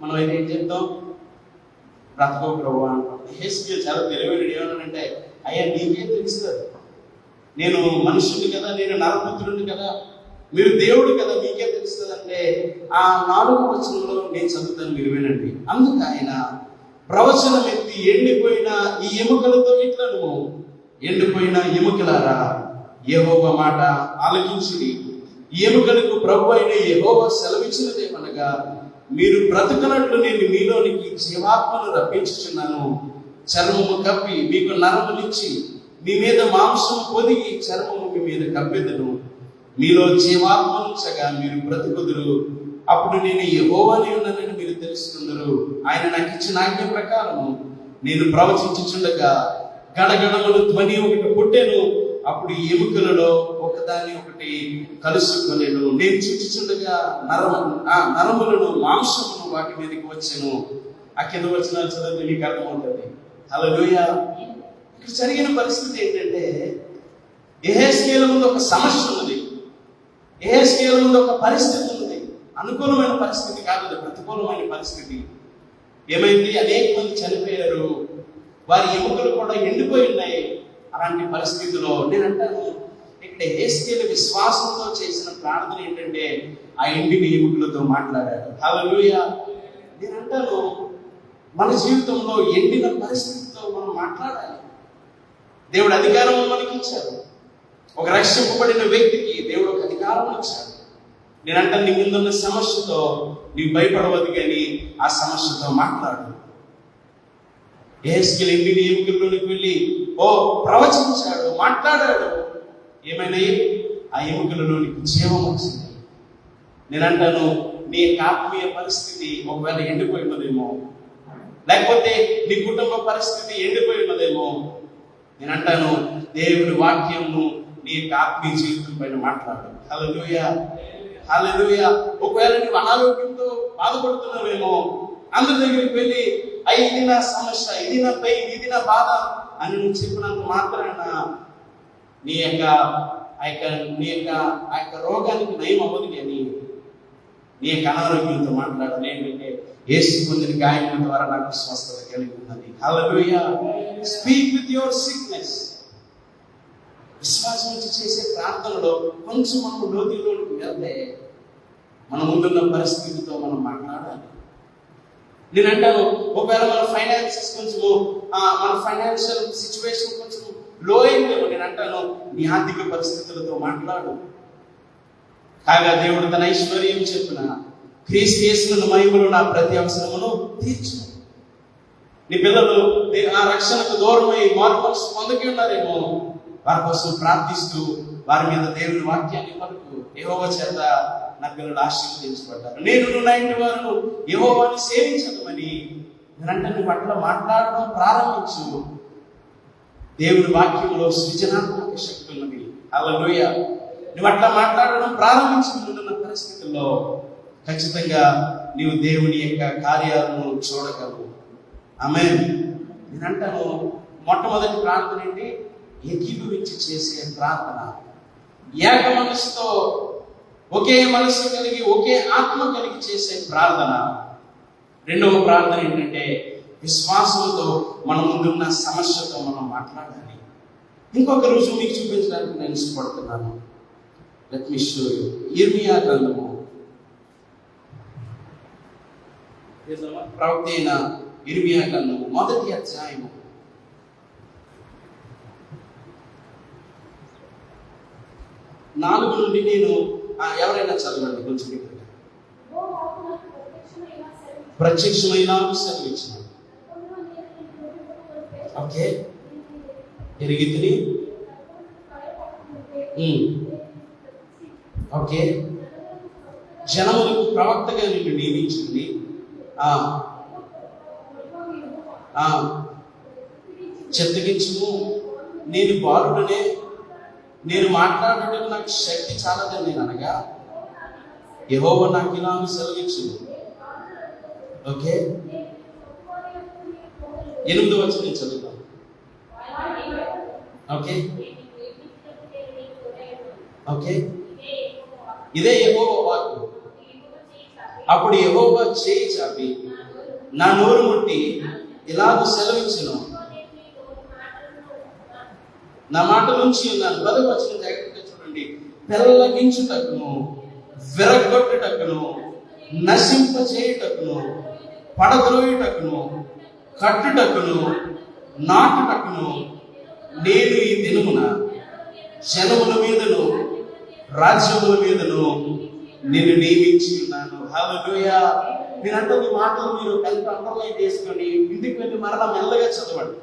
మనం అయితే ఏం చెప్తాం? బ్రతకవు ప్రభువా అంటాం. యెహెజ్కేలు చాలా తెలివైనడు. ఏమన్నానంటే, అయ్యా నీకే తెలుస్తుంది, నేను మనుషుని కదా, నేను నరపుత్రుడిని కదా, మీరు దేవుడు కదా, మీకే తెలుస్తుంది అంటే ఆ 4వ వచనంలో నేను చదువుతాను, మీరు వినండి. అందుకు ఆయన ప్రవచనం ఎత్తి, ఎండిపోయిన ఈ ఎముకలతో ఇట్లను, ఎండిపోయిన ఎముకలారా యెహోవా మాట ఆలకించుడి. ఈ ఎముకలకు ప్రభు అయిన యెహోవా సెలవిచ్చినదేమనగా, మీరు బ్రతకనట్లు నేను మీలోనికి జీవాత్మను రప్పించుచున్నాను. చర్మము కప్పి మీకు నరములిచ్చి, మీ మీద మాంసము పొదిగి చర్మము మీ మీద కప్పెదను. మీలో జీవాత్మనుంచగా మీరు బ్రతుకుదురు. అప్పుడు నేను యెహోవానే ఉన్నానని మీరు తెలుసుకుందరు. ఆయన నాకు ఇచ్చిన ఆజ్ఞ ప్రకారము నేను ప్రవచించుచుండగా గడగడములు ధ్వని ఒకటి పుట్టెను. అప్పుడు ఈ ఎముకలలో ఒకదాన్ని ఒకటి కలుసుకొనెను. నేను చూచుచుండగా నరములను మాంసమును వాటి మీదకి వచ్చెను. ఆ కింద వచనాలు చదివితే మీకు అర్థమవుతుంది. హల్లెలూయా. ఇక్కడ జరిగిన పరిస్థితి ఏంటంటే, యెహెజ్కేలు ముందు ఒక సమస్య ఉన్నది, యెహెజ్కేలు ముందు ఒక పరిస్థితి ఉంది. అనుకూలమైన పరిస్థితి కాదు, అది ప్రతికూలమైన పరిస్థితి. ఏమైంది? అనేక మంది చనిపోయారు, వారి ఎముకలు కూడా ఎండిపోయి ఉన్నాయి. అలాంటి పరిస్థితిలో నేను అంటాను, ఇక్కడ యెహెజ్కేలు విశ్వాసంతో చేసిన ప్రార్థన ఏంటంటే, ఆ ఎండిన ఎముకలతో మాట్లాడాడు. హల్లెలూయా. నేను అంటాను, మన జీవితంలో ఎండిన పరిస్థితితో మనం మాట్లాడాలి. దేవుడు అధికారం మనకి ఇచ్చాడు. ఒక రక్షింపబడిన వ్యక్తికి దేవుడు ఒక అధికారం ఇచ్చాడు. నేనంటే నీ ముందున్న సమస్యతో నీవు భయపడవద్దు, కానీ ఆ సమస్యతో మాట్లాడు. యెహెజ్కేలు ఎండిన ఎముకల్లోనికి వెళ్ళి ప్రవచించాడు, మాట్లాడాడు. ఏమైనాయి? ఆ ఎముకలలోనికి జీవం వచ్చింది. నేనంటాను, నీ ఆత్మీయ పరిస్థితి ఒకవేళ ఎండిపోయి ఉన్నదేమో, లేకపోతే నీ కుటుంబ పరిస్థితి ఎండిపోయి ఉన్నదేమో. నేనంటాను, దేవుని వాక్యము నీ ఆత్మీయ జీవితం పైన మాట్లాడు. హల్లెలూయా, హల్లెలూయా. ఒకవేళ నువ్వు అనారోగ్యంతో బాధపడుతున్నావేమో, అందరి దగ్గరికి వెళ్ళి ఇది నా సమస్య, ఇది నా పెయిన్, ఇది నా బాధ అని నువ్వు చెప్పినంత మాత్రాన నీ యొక్క రోగానికి నయం అవ్వదు. కానీ నీ యొక్క అనారోగ్యంతో మాట్లాడాలి. ఏంటంటే, యేసు పొందిన గాయముల ద్వారా నాకు స్వస్థత కలిగి ఉన్నది. Hallelujah. Speak with your sickness. విశ్వాసం నుంచి చేసే ప్రార్థనలో కొంచెం మనం లోతులోకి వెళ్తే మన ముందున్న పరిస్థితితో మనం మాట్లాడాలి. నేను అంటాను, ఒకవేళ మన ఫైనాన్షియల్ సిచ్యువేషన్ కొంచెం లో అయిందేమో, నేను అంటాను, నీ ఆర్థిక పరిస్థితులతో మాట్లాడు. కాగా దేవుడు తన ఐశ్వర్యం చెప్పిన క్రీస్తు యేసునందు మహిమలో నా ప్రతి అవసరమును తీర్చు. నీ పిల్లలు ఆ రక్షణకు దూరమై మారు మనసు పొందకి ఉన్నారేమో, వారి కోసం ప్రార్థిస్తూ వారి మీద దేవుని వాక్యాన్ని పలుకు. యెహోవా చేత నా పిల్లలు ఆశీర్వదించబడ్డారు. నేను నా ఇంటి వారు యెహోవాను సేవించదమని నేనంటే నువ్వు అట్లా మాట్లాడడం ప్రారంభించు. దేవుని వాక్యంలో సృజనాత్మక శక్తి ఉన్నది. హల్లెలూయా. నువ్వు అట్లా మాట్లాడడం ప్రారంభించుకున్న పరిస్థితుల్లో ఖచ్చితంగా నీవు దేవుని యొక్క కార్యాలను చూడగలవు. ఆమేన్. నేనంటాను, మొట్టమొదటి ప్రార్థన ఏంటి? ఏకీభవించి చేసే ప్రార్థన. ఏక మనసుతో, ఒకే మనసు కలిగి, ఒకే ఆత్మ కలిగి చేసే ప్రార్థన. రెండవ ప్రార్థన ఏంటంటే, విశ్వాసంతో మన ముందున్న సమస్యతో మనం మాట్లాడాలి. ఇంకొక రోజు మీకు చూపించడానికి నేను ఇష్టపడుతున్నాను. Let me show you. ఇర్మియా గ్రంథము, ప్రవక్త అయిన ఇర్మియా గ్రంథము 1వ అధ్యాయము 4 నుండి నేను ఎవరైనా చదవండి కొంచెం. ప్రత్యక్షమైన సెలవిచ్చినాడు. ఓకే, ఎరిగితిని. ఓకే, జనములకు ప్రవక్తగా నిన్ను నియమించింది. చెత్తగించుము, నేను బాలుడనే, నేను మాట్లాడటం నాకు శక్తి చాలదని నేను అనగా యెహోవా నాకు ఇలా సెలవిచ్చింది. ఓకే, 8వ వచనం నేను చదువుతాను. ఓకే, ఓకే, ఇదే యెహోవా వాక్కు. అప్పుడు యెహోవా చేయి చాపి నా నోరు ముట్టి ఇలాగ సెలవిచ్చును, నా మాట నుంచి ఉన్నాను. బలవచనం జాగ్రత్తగా చూడండి. పెళ్ళగించుటకును, విరగొట్టుటకును, నశింప చేయుటకును, పడద్రోయుటకును, కట్టుటకును, నాటుటకును నేను ఈ దినమున జనముల మీదను రాజ్యముల మీదను నేను నియమించి ఉన్నాను. హల్లెలూయా. మీరంటే ఈ మాటలు మీరు ఎంత అండర్లైన్ చేసుకొని ఇంటికి వెళ్ళి మరలా మెల్లగా చదవండి.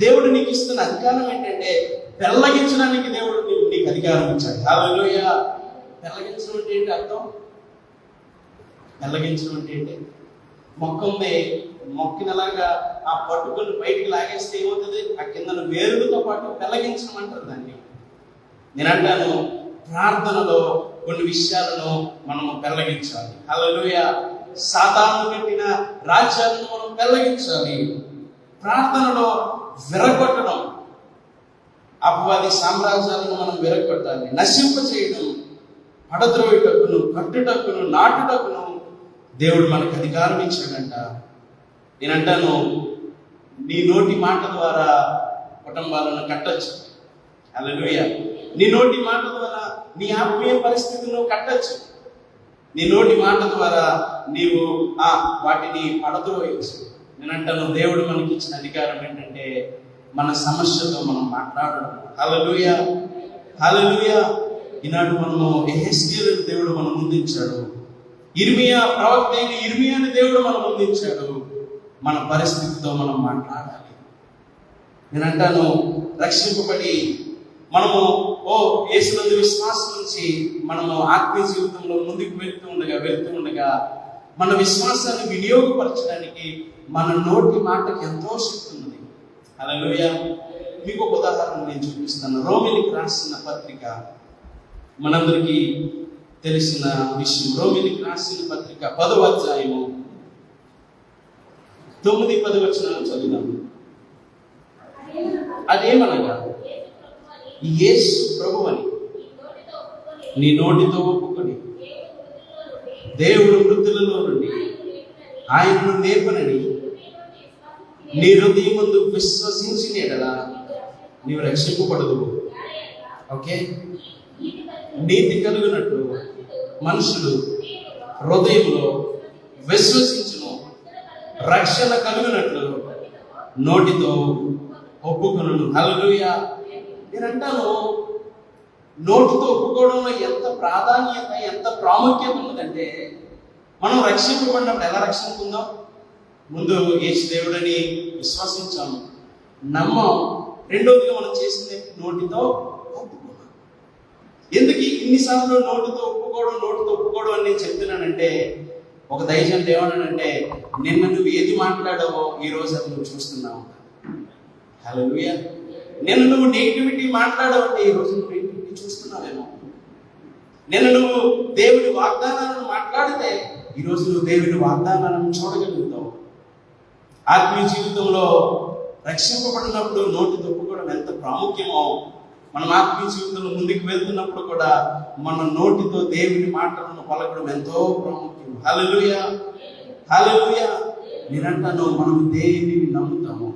దేవుడు నీకు ఇస్తున్న అధికారం ఏంటంటే పెళ్ళగించడానికి దేవుడు నీకు అధికారం ఇచ్చాడు. హల్లెలూయా. పెళ్ళగించడం అంటే ఏంటి అర్థం? పెళ్ళగించడం అంటే ఏంటి? మొక్కందే మొక్కినలాగా ఆ పట్టుకొని బయటికి లాగేస్తే ఏమవుతుంది? ఆ కింద వేరులతో పాటు పెళ్ళగించడం అంటారు దాన్ని. నేను అంటాను, ప్రార్థనలో కొన్ని విషయాలను మనము పెళ్ళగించాలి. హల్లెలూయా. సాతాను కట్టిన రాజ్యాలను మనం పెళ్ళగించాలి. ప్రార్థనలో విరగొట్టడం, అపవాది సామ్రాజ్యాలను మనం విరగొట్టాలి. నశింప చేయడం, పడద్రోయుటకును, కట్టుటకును, నాటుటకును దేవుడు మనకు అధికారం ఇచ్చాడంట. నేనంటాను, నీ నోటి మాట ద్వారా కుటుంబాలను కట్టచ్చు. హల్లెలూయా. నీ నోటి మాట ద్వారా నీ ఆత్మీయ పరిస్థితులను కట్టచ్చు. నీ నోటి మాట ద్వారా నీవు వాటిని పడద్రోయచ్చు. నేనంటాను, దేవుడు మనకి ఇచ్చిన అధికారం ఏంటంటే మన సమస్యతో మనం మాట్లాడడం. హల్లెలూయా. హల్లెలూయా. ఈనాడు మనము యెహెజ్కేలును దేవుడు మన ముందుంచాడు. ఇర్మియా ప్రవక్త అయిన ఇర్మియాని దేవుడు మన ముందుంచాడు. మన పరిస్థితితో మనం మాట్లాడాలి. నేనంటాను, రక్షింపబడి మనము యేసునందు విశ్వాసం నుంచి మనము ఆత్మీయ జీవితంలో ముందుకు వెళ్తూ ఉండగా మన విశ్వాసాన్ని వినియోగపరచడానికి మన నోటి మాటకి ఎంతో శక్తి ఉన్నది. హల్లెలూయా. మీకు ఒక ఉదాహరణ నేను చూపిస్తాను. రోమిలికి రాసిన పత్రిక మనందరికీ తెలిసిన విషయం. రోమిలికి రాసిన పత్రిక 10వ అధ్యాయము 9-10 వచనాలు చదువుదాము. అదేమనగా, యేసు ప్రభువని నీ నోటితో ఒప్పుకొని దేవుడు మృతులలో నుండి ఆయనను లేపనని నీ హృదయమందు విశ్వసించిన యెడల నీవు రక్షింపబడదు. ఓకే, నీతి కలుగునట్లు మనుషులు హృదయంలో విశ్వసించును, రక్షణ కలుగునట్లు నోటితో ఒప్పుకొనును. హల్లెలూయా. నేనంటాను, నోటితో ఒప్పుకోవడంలో ఎంత ప్రాధాన్యత, ఎంత ప్రాముఖ్యత ఉన్నదంటే, మనం రక్షింపబడినప్పుడు ఎలా రక్షణ పొందాం? ముందు యేసు దేవుడని విశ్వసించాము, నమ్మం. రెండోదిగా మనం చేసింది నోటితో ఒప్పుకోవడం. ఎందుకు ఇన్నిసార్లు నోటితో ఒప్పుకోవడం అని నేను చెప్తున్నానంటే, ఒక దైవజనుడు ఏమన్నాడంటే, నిన్న నువ్వు ఏది మాట్లాడావో ఈ రోజు అది నువ్వు చూస్తున్నావు. హల్లెలూయా. నేను నువ్వు నెగిటివిటీ మాట్లాడావంటే ఈ రోజు నువ్వు నెగిటివిటీ చూస్తున్నావేమో. నేను నువ్వు దేవుడి వాగ్దానాలను మాట్లాడితే ఈ రోజు నువ్వు దేవుడి వాగ్దానాలను చూడగలుగుతావు. ఆత్మీయ జీవితంలో రక్షింపబడినప్పుడు నోటి ఒప్పుకోవడం ఎంత ప్రాముఖ్యమో, మనం ఆత్మీయ జీవితంలో ముందుకు వెళ్తున్నప్పుడు కూడా మన నోటితో దేవుడి మాటలను పలకడం ఎంతో ప్రాముఖ్యం. హల్లెలూయా. హల్లెలూయా. నేనంటాను, మనం దేనిని నమ్ముతాము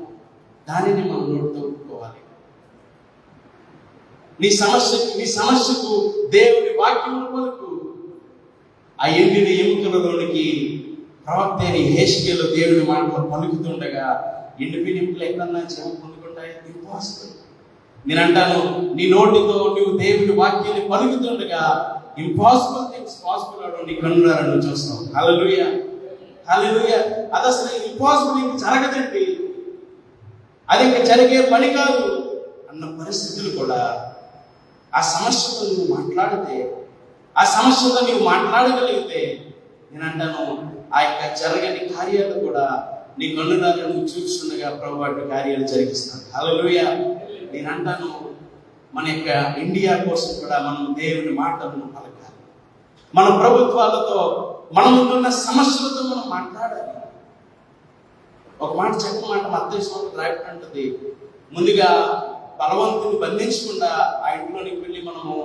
దానిని మనం నోటితో ఒప్పుకోవాలి. నీ సమస్యకు దేవుడి వాక్యమును పలుకు. ఆ ఎండిన ఎముకలలోనికి ప్రవక్త అయిన యెహెజ్కేలు దేవుడి మాటలు పలుకుతుండగా ఎండిపోయిన ఎముకలు ఎక్కడన్నా జీవం పొందుకుంటాయి? ఇంపాసిబుల్. నేనంటాను, నీ నోటితో నువ్వు దేవుడి వాక్యాన్ని పలుకుతుండగా ఇంపాసిబుల్ థింగ్స్ పాసిబుల్ అవడం నీ కన్నులారా చూస్తావు. హల్లెలూయా. హల్లెలూయా. అది అసలు ఇంపాసిబుల్, ఇంక జరగదండి, అది ఇంక జరిగే పని కాదు అన్న పరిస్థితులు కూడా ఆ సమస్యతో నువ్వు మాట్లాడితే, ఆ సమస్యతో నువ్వు మాట్లాడగలిగితే, నేనంటాను, ఆ యొక్క జరగని కార్యాలు కూడా నీ కన్నులారా నువ్వు చూస్తుండగా ప్రభు వాటి కార్యాలు జరిగిస్తాడు. హల్లెలూయా. నేనంటాను, మన యొక్క ఇండియా కోసం కూడా మనం దేవుని మాటలను పలకాలి. మన ప్రభుత్వాలతో, మన ముందున్న సమస్యలతో మనం మాట్లాడాలి. ఒక మాట చెప్పమాట మత్తయి సువార్త రాయబడి ఉంటుంది, ముందుగా బలవంతుని బంధించకుండా ఆ ఇంట్లోనికి వెళ్ళి మనము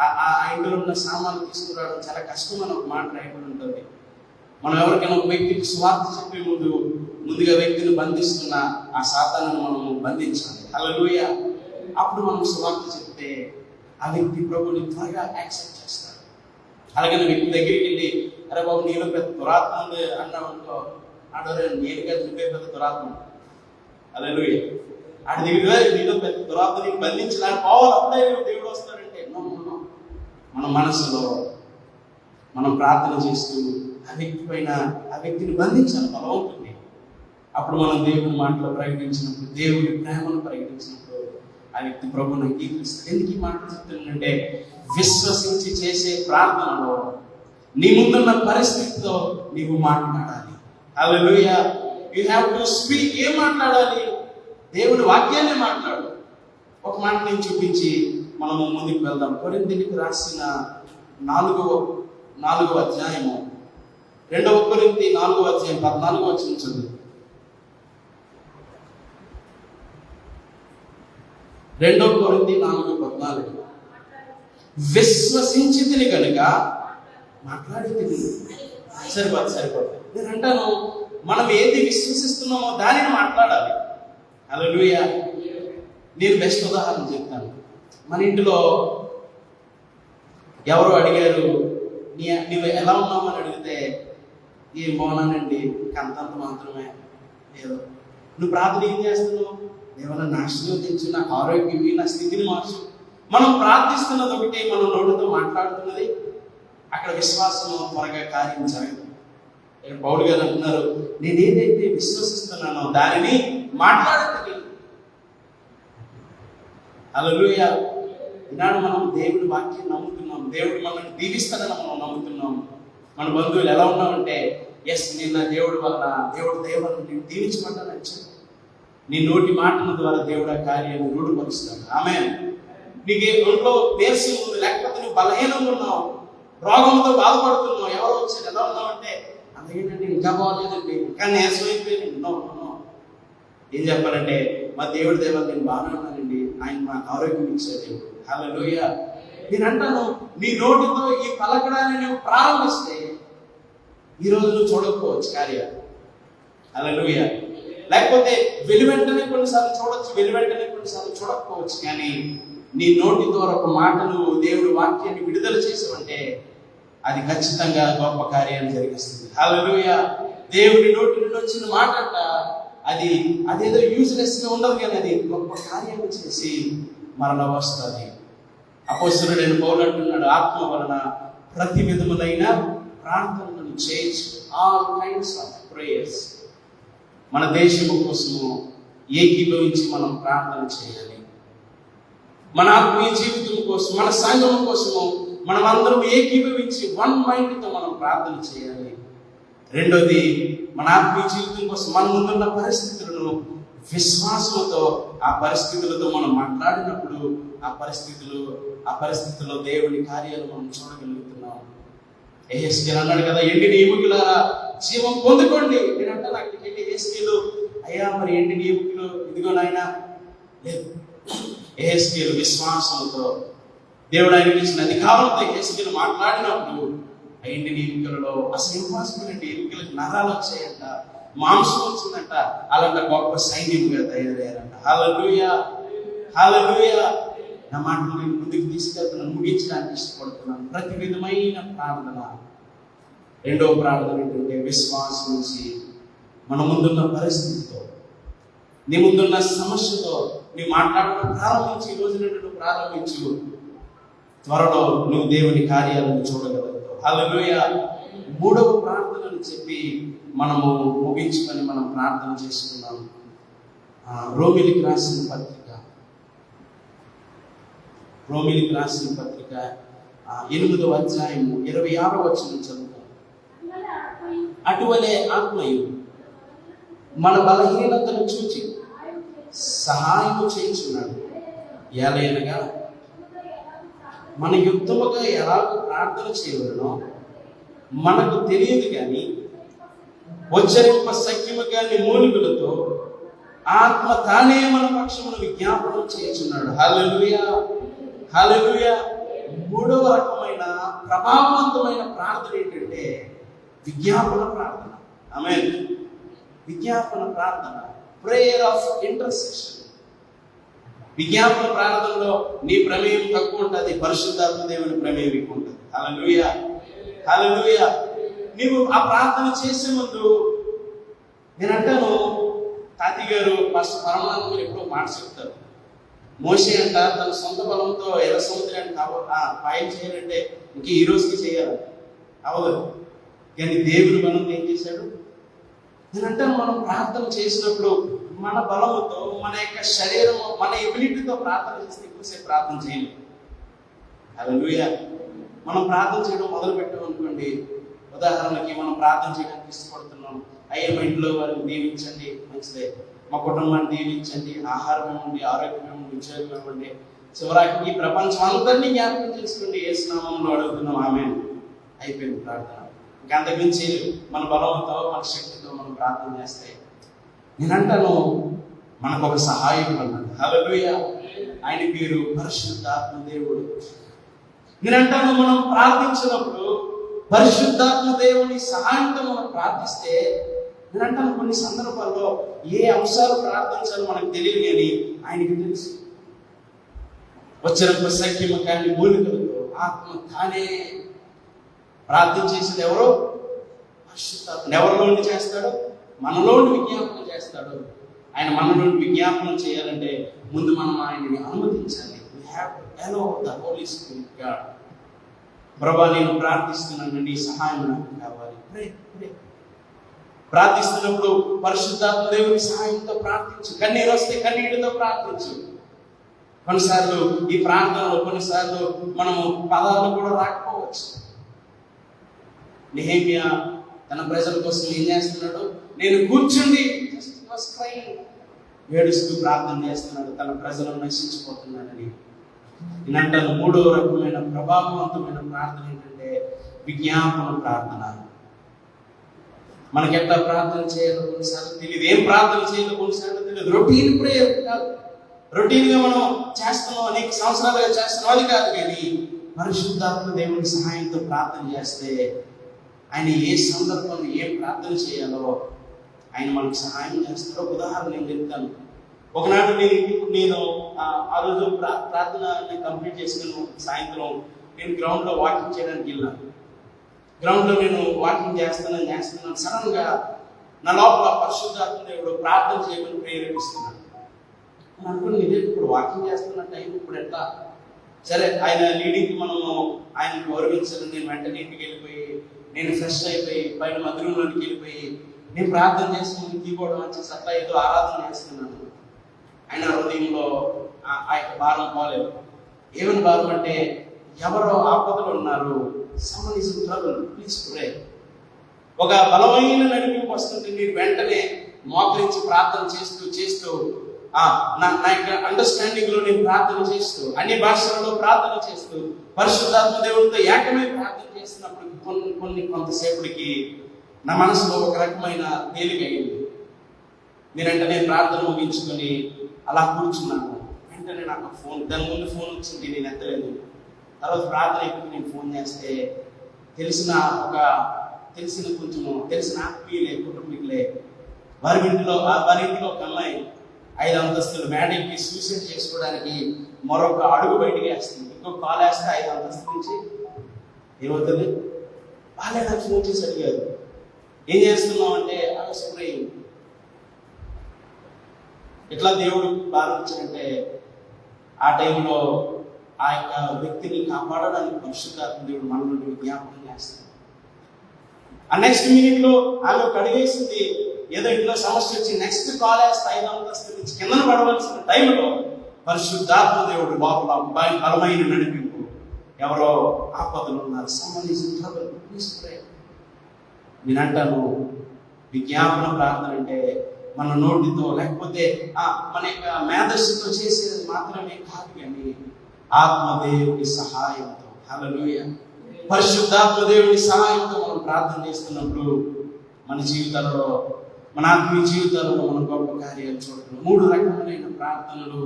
ఆ ఇంట్లో ఉన్న సామాన్లు తీసుకురావడం చాలా కష్టం అని ఒక మాట రాయబడి ఉంటుంది. మనం ఎవరికైనా ఒక వ్యక్తికి స్వార్థ చెప్పే ముందుగా వ్యక్తిని బంధిస్తున్న ఆ సాతాను మనము బంధించాలి. హల్లెలూయా. అప్పుడు మనం స్వార్థ చెప్తే ఆ వ్యక్తి ప్రభుని త్వరగా యాక్సెప్ట్ చేస్తాడు. అలాగే వ్యక్తి దగ్గరికి వెళ్ళి, అరే బాబు నీలో పెద్ద దురాత్మ ఉంది అన్నావు అనుకో, ఆడవరే నేను కదా నువ్వే పెద్ద దురాత్మ. హల్లెలూయా. ఆడి దగ్గర నీలో పెద్ద దురాత్మ నీకు బంధించడానికి పోవాలి, అప్పుడే దేవుడు వస్తాడంటే మన మనసులో మనం ప్రార్థన చేస్తూ ఆ వ్యక్తి పైన ఆ వ్యక్తిని బంధించాలి బలవంతుంది. అప్పుడు మనం దేవుని మాటలు ప్రకటించినప్పుడు, దేవుని ప్రేమను ప్రకటించినప్పుడు ఆ వ్యక్తి ప్రభువుని అంగీకరిస్తాడు. ఎందుకు ఈ మాటలు చెప్తున్నానంటే, విశ్వసించి చేసే ప్రార్థనలో నీ ముందున్న పరిస్థితితో నీవు మాట్లాడాలి. Hallelujah. You have to speak. ఏం మాట్లాడాలి? దేవుని వాక్యాన్ని మాట్లాడు. ఒక మాట నేను చూపించి మనము ముందుకు వెళ్దాం. కొరింథీయులకు రాసిన 4వ అధ్యాయము, 2వ కొరింథీ 4వ అధ్యాయం 14వ వచనం చదువు. 2వ కొరింథీ 4:14. విశ్వసించితిని కనుక మాట్లాడితిని. సరిపోదు. నేను అంటాను, మనం ఏది విశ్వసిస్తున్నామో దానిని మాట్లాడాలి. హల్లెలూయా. నేను బెస్ట్ ఉదాహరణ చెప్తాను. మన ఇంటిలో ఎవరు అడిగారు, నువ్వు ఎలా ఉన్నావు అని అడిగితే, ఏం బాగున్నానండి, అంతంత మాత్రమే, ఏదో. నువ్వు ప్రార్థన ఏం చేస్తున్నావు? ఏమన్నా నాశనం తెచ్చు, నా ఆరోగ్యం, నా స్థితిని మార్చు. మనం ప్రార్థిస్తున్నది ఒకటి, మనం నోటితో మాట్లాడుతున్నది అక్కడ విశ్వాసం త్వరగా కార్యం జరగదు. పౌలు గారు అంటున్నారు, నేను ఏదైతే విశ్వసిస్తున్నానో దానిని మాట్లాడుతుంది. హల్లెలూయా. ఈనాడు మనం దేవుడి వాక్యం నమ్ముతున్నాం, దేవుడు మనల్ని దీవిస్తాడని మనం నమ్ముతున్నాం. మన బంధువులు ఎలా ఉన్నామంటే, ఎస్ నేను నా దేవుడి వలన, దేవుడు దేవుడు నేను దీవించమంటాను వచ్చాను. నీ నోటి మాటల ద్వారా దేవుడు ఆ కార్యాన్ని రూఢపరుస్తాడు. ఆమేన్. నీకు ఒంట్లో నీరసం ఉంది, లేకపోతే నువ్వు బలహీనంగా ఉన్నావు, రోగంతో బాధపడుతున్నావు, ఎవరో వచ్చారు ఎలా ఉన్నావు అంటే, అంతేంటండి ఇంకా బాగోలేదండి, ఇంకా నీరసం అయిపోయింది. ఏం చెప్పాలంటే, మా దేవుడి దేవాలు నేను బాగానే ఉన్నానండి, ఆయన మా ఆరోగ్యం ఇచ్చే దేవుడు. హల్లెలూయా. నేను అంటాను, నీ నోటితో ఈ పలకడాన్ని నువ్వు ప్రారంభిస్తే ఈరోజు నువ్వు చూడకపోవచ్చు కార్యాలు. హల్లెలూయా. లేకపోతే వెలువెంటనే కొన్నిసార్లు చూడొచ్చు, వెలువెంటనే కొన్నిసార్లు చూడకపోవచ్చు. కానీ నీ నోటి ద్వారా ఒక మాట నువ్వు దేవుడి వాక్యాన్ని విడుదల చేసావంటే అది ఖచ్చితంగా గొప్ప కార్యాన్ని జరిగిస్తుంది. హల్లెలూయా. దేవుడి నోటి నుండి వచ్చిన మాట అంట, అదేదో యూజ్లెస్ గా ఉండదు, కానీ అది గొప్ప కార్యాన్ని చేసి మరలా వస్తుంది. అపోస్తలుడైన పౌలు అంటున్నాడు, ఆత్మ వలన ప్రతి విధములైన ప్రార్థనలను చేయొచ్చు. All kinds of prayers. మన దేశము కోసము ఏకీభవించి మనం ప్రార్థన చేయాలి. మన ఆత్మీయ జీవితం కోసం, మన సంఘం కోసము మనం అందరం ఏకీభవించి వన్ మైండ్తో మనం ప్రార్థన చేయాలి. రెండోది, మన ఆత్మీయ జీవితం కోసం మన ముందున్న పరిస్థితులను విశ్వాసంతో ఆ పరిస్థితులతో మనం మాట్లాడినప్పుడు ఆ పరిస్థితుల్లో దేవుని కార్యాలు మనం చూడగలుగుతున్నాం. యెహెజ్కేలు అన్నాడు కదా, ఎండిన ఎముకలారా జీవం పొందుకోండి. నేనంటే నాకు యెహెజ్కేలు, అయ్యా మరి ఎండిన ఎముకలు ఇదిగో నాయన లేదు. యెహెజ్కేలు విశ్వాసంతో దేవుడు ఆయనకి ఇచ్చిన అధికారంతో యెహెజ్కేలు మాట్లాడినప్పుడు ఆ ఎండిన ఎముకలలో అసలు ఇంపాసిబుల్ అండి, ఎముకలకు నరాలు వచ్చాయంట, మాంసం వచ్చిందంట, అలాంటి గొప్ప సైన్యంగా తయారయ్యారంట. హల్లెలూయా. హల్లెలూయా. నా మాటలు నేను ముందుకు తీసుకెళ్తున్నాను, ముగించడానికి ఇష్టపడుతున్నాను. ప్రతి విధమైన ప్రార్థన. రెండవ ప్రార్థన ఏంటంటే, విశ్వాసం నుంచి మన ముందున్న పరిస్థితితో, నీ ముందున్న సమస్యతో నీ మాట్లాడడం ప్రారంభించి, ఈ రోజు నుండి నువ్వు ప్రారంభించు. త్వరలో నువ్వు దేవుని కార్యాలను చూడగలుగుతావు. హల్లెలూయా. మూడవ ప్రార్థనను చెప్పి మనము ముగించుకొని మనం ప్రార్థన చేసుకున్నాం. రోమిలికి రాసిన పత్రిక 8వ అధ్యాయము 26వ వచనం చదువుతాం. అటువలే ఆత్మయు మన బలహీనతను చూచి సహాయం చేయించున్నాడు. ఎలయనగా మన యుక్తముగా ఎలాగ ప్రార్థన చేయవలనో మనకు తెలియదు, కానీ ఉచ్చరింప సఖ్యము కాని మూలికలతో ఆత్మ తానే మన పక్షమును విజ్ఞాపనం చేయుచున్నాడు. హల్లెలూయా, హల్లెలూయా. మూడవ రకమైన ప్రభావవంతమైన ప్రార్థన ఏంటంటే విజ్ఞాపన ప్రార్థన. ఆమేన్. విజ్ఞాపన ప్రార్థన, ప్రేయర్ ఆఫ్ ఇంటర్సెషన్. విజ్ఞాపన ప్రార్థనలో నీ ప్రమేయం తక్కువ ఉంటుంది, పరిశుద్ధాత్మ దేవుని ప్రమేయం ఎక్కువ ఉంటుంది. హల్లెలూయా, హల్లెలూయా. నీవు ఆ ప్రార్థన చేసే ముందు నేను అంటాను, తాతి గారు ఫస్ట్ పరమాత్మని ఎప్పుడో మాట చెప్తారు. మోషే అంట తన సొంత బలంతో ఎర్ర సముద్రాన్ని పాయం చేయాలంటే ఇంక ఈ రోజుకి చేయాలి అవదు, కానీ దేవుని బలంతో ఏం చేశాడు? నేను అంటాను, మనం ప్రార్థన చేసినప్పుడు మన బలముతో, మన యొక్క శరీరం, మన ఎబిలిటీతో ప్రార్థన చేస్తే ఎక్కువసేపు ప్రార్థన చేయలేదు. హల్లెలూయా. మనం ప్రార్థన చేయడం మొదలు పెట్టామనుకోండి, ఉదాహరణకి మనం ప్రార్థన చేయడానికి ఇష్టపడుతున్నాం, అయ్యే మా ఇంట్లో వారిని దీవించండి, మంచిదే, మా కుటుంబాన్ని దీవించండి, ఆహారం ఇవ్వండి, ఆరోగ్యం ఇవ్వండి, ఉద్యోగం ఇవ్వండి, చివరికి ఈ ప్రపంచం అందరినీ జ్ఞాపకం చేసుకోండి, యేసు నామములో అడుగుతున్నాం, ఆమేన్. అయిపోయింది ప్రార్థన. ఇంకా అంతకుమించి మన బలంతో, మన శక్తితో మనం ప్రార్థన చేస్తే, నేనంటాను మనకు ఒక సహాయకుడు అన్నాడు. హల్లెలూయా. ఆయన పేరు పరిశుద్ధాత్మ దేవుడు. నేనంటాను మనం ప్రార్థించినప్పుడు పరిశుద్ధాత్మ దేవుని సహాయంతో మనం ప్రార్థిస్తే, నేనంటాను కొన్ని సందర్భాల్లో ఏ అంశాలు ప్రార్థించాలో మనకు తెలియదు, కానీ ఆయనకి తెలుసు. వచ్చినప్పుడు సఖ్యము కానీ మూలికలతో ఆత్మ తానే ప్రార్థించేసేది ఎవరో పరిశుద్ధాత్మ. ఎవరిలోని చేస్తాడో? మనలోని విజ్ఞాపనం చేస్తాడు. ఆయన మనలోని విజ్ఞాపనం చేయాలంటే ముందు మనం ఆయనని అనుమతించాలి. We have to allow the Holy Spirit God. ప్రభా, నేను ప్రార్థిస్తున్నాను, నీ సహాయం నాకు కావాలి. ప్రార్థిస్తున్నప్పుడు పరిశుద్ధాత్మ దేవుని సహాయంతో ప్రార్థించు. కన్నీరు వస్తే కన్నీటితో ప్రార్థించు. కొన్నిసార్లు ఈ ప్రార్థనలో కొన్నిసార్లు మనము పదాలు కూడా రాకపోవచ్చు. నెహెమ్యా తన ప్రజల కోసం ఏం చేస్తున్నాడు? నేను కూర్చుండి ఏడుస్తూ ప్రార్థన చేస్తున్నాడు, తన ప్రజలను నశించిపోతున్నాడని. నేనంటాను మూడవ రకమైన ప్రభావవంతమైన ప్రార్థన ఏంటంటే విజ్ఞాపన ప్రార్థన. మనకి ఎట్లా ప్రార్థన చేయాలో కొన్నిసార్లు తెలియదు, ఏం ప్రార్థన చేయాలో కొన్నిసార్లు తెలియదు. రొటీన్ ప్రేయర్ కాదు, రొటీన్ గా మనం చేస్తున్నాం, అనేక సంవత్సరాలుగా చేస్తున్నాం, అది కాదు. కానీ పరిశుద్ధాత్మ దేవుని సహాయంతో ప్రార్థన చేస్తే ఆయన ఏ సందర్భంలో ఏం ప్రార్థన చేయాలో ఆయన మనకు సహాయం చేస్తాడో. ఉదాహరణ నేను చెప్తాను. ఒకనాడు నేను ఆ రోజు ప్రార్థన కంప్లీట్ చేసుకుని సాయంత్రం నేను గ్రౌండ్లో వాకింగ్ చేయడానికి వెళ్ళాను. గ్రౌండ్లో నేను వాకింగ్ చేస్తున్నాను. సడన్ గా నా లోపల పరిశుద్ధాత్మ దేవుడు ప్రార్థన చేయమని ప్రేరేపిస్తున్నాడు. అని అనుకుని ఇదే ఇప్పుడు వాకింగ్ చేస్తున్న టైం ఇప్పుడు ఎట్లా? సరే, ఆయన లీడింగ్కి మనము ఆయన గౌరవించాలని నేను వెంటనే ఇంటికి వెళ్ళిపోయి, నేను ఫ్రెష్ అయిపోయి పైన మందిరంలోనికి వెళ్ళిపోయి నేను ప్రార్థన చేసి ముందు కీబోర్డ్ వచ్చేసి అట్లా ఏదో ఆరాధన చేస్తున్నాను. ఆయన హృదయంలో ఆ యొక్క భారం పోలేదు. ఏమని భారం అంటే, ఎవరో ఆపదలు ఉన్నారు, someone is in trouble, please pray. ఒక బలమైన నడిపింపు వస్తుంటే మీరు వెంటనే మోకరించి ప్రార్థన చేస్తూ నా యొక్క అండర్స్టాండింగ్ లో నేను ప్రార్థన చేస్తూ, అన్ని భాషలలో ప్రార్థన చేస్తూ, పరిశుద్ధాత్మ దేవుడితో ఏకమై ప్రార్థన చేస్తున్నప్పుడు కొంతసేపటికి నా మనసులో ఒక రకమైన తేలిక అయింది. నేనంటే ప్రార్థన ముగించుకొని అలా కూర్చున్నాను. వెంటనే నాకు ఫోన్, దాని ముందు ఫోన్ వచ్చింది, నేను ఎత్తలేదు. తర్వాత ప్రార్థన అయిపోయి నేను ఫోన్ చేస్తే తెలిసిన ఆత్మీయులే, కుటుంబీకులే, వారి ఇంటిలో ఒక అమ్మాయి 5 అంతస్తులు మేడకి సూసైడ్ చేసుకోవడానికి మరొక అడుగు బయటికి వేస్తుంది. ఇంకొక కాల్ వేస్తే 5 అంతస్తుల నుంచి ఏమవుతుంది? వాళ్ళే నాకు ఫోన్ చేసి అడిగారు, ఏం చేస్తున్నావు అంటే స్ప్రేయింగ్. ఎట్లా దేవుడు భావించాడంటే ఆ టైంలో ఆ యొక్క వ్యక్తిని కాపాడడానికి పరిశుద్ధాత్మ దేవుడు మన నుండి జ్ఞాపకం చేస్తాడు. ఆ నెక్స్ట్ మినిట్ లో ఆమె ఒక అడిగేసింది, ఏదో ఇంట్లో సమస్య వచ్చి నెక్స్ట్ కాల్ వేస్తే 5 అంతస్తుల నుంచి కిందన పడవలసిన టైంలో పరిశుద్ధాత్మ దేవుడు లోపల బలమైన నడిపింపు, ఎవరో ఆపదలు ఉన్నారు, someone is in trouble, please pray. నేనంటాను విజ్ఞాపన ప్రార్థన అంటే మన నోటితో లేకపోతే మన యొక్క మేధస్సుతో చేసేది మాత్రమే కాదు, కానీ ఆత్మదేవుని సహాయంతో, హల్లెలూయా, పరిశుద్ధాత్మ దేవుని సహాయంతో మనం ప్రార్థన చేస్తున్నప్పుడు మన జీవితాల్లో మన ఆత్మీయ జీవితాలలో మనం గొప్ప కార్యాలు చూడటం. 3 రకములైన ప్రార్థనలు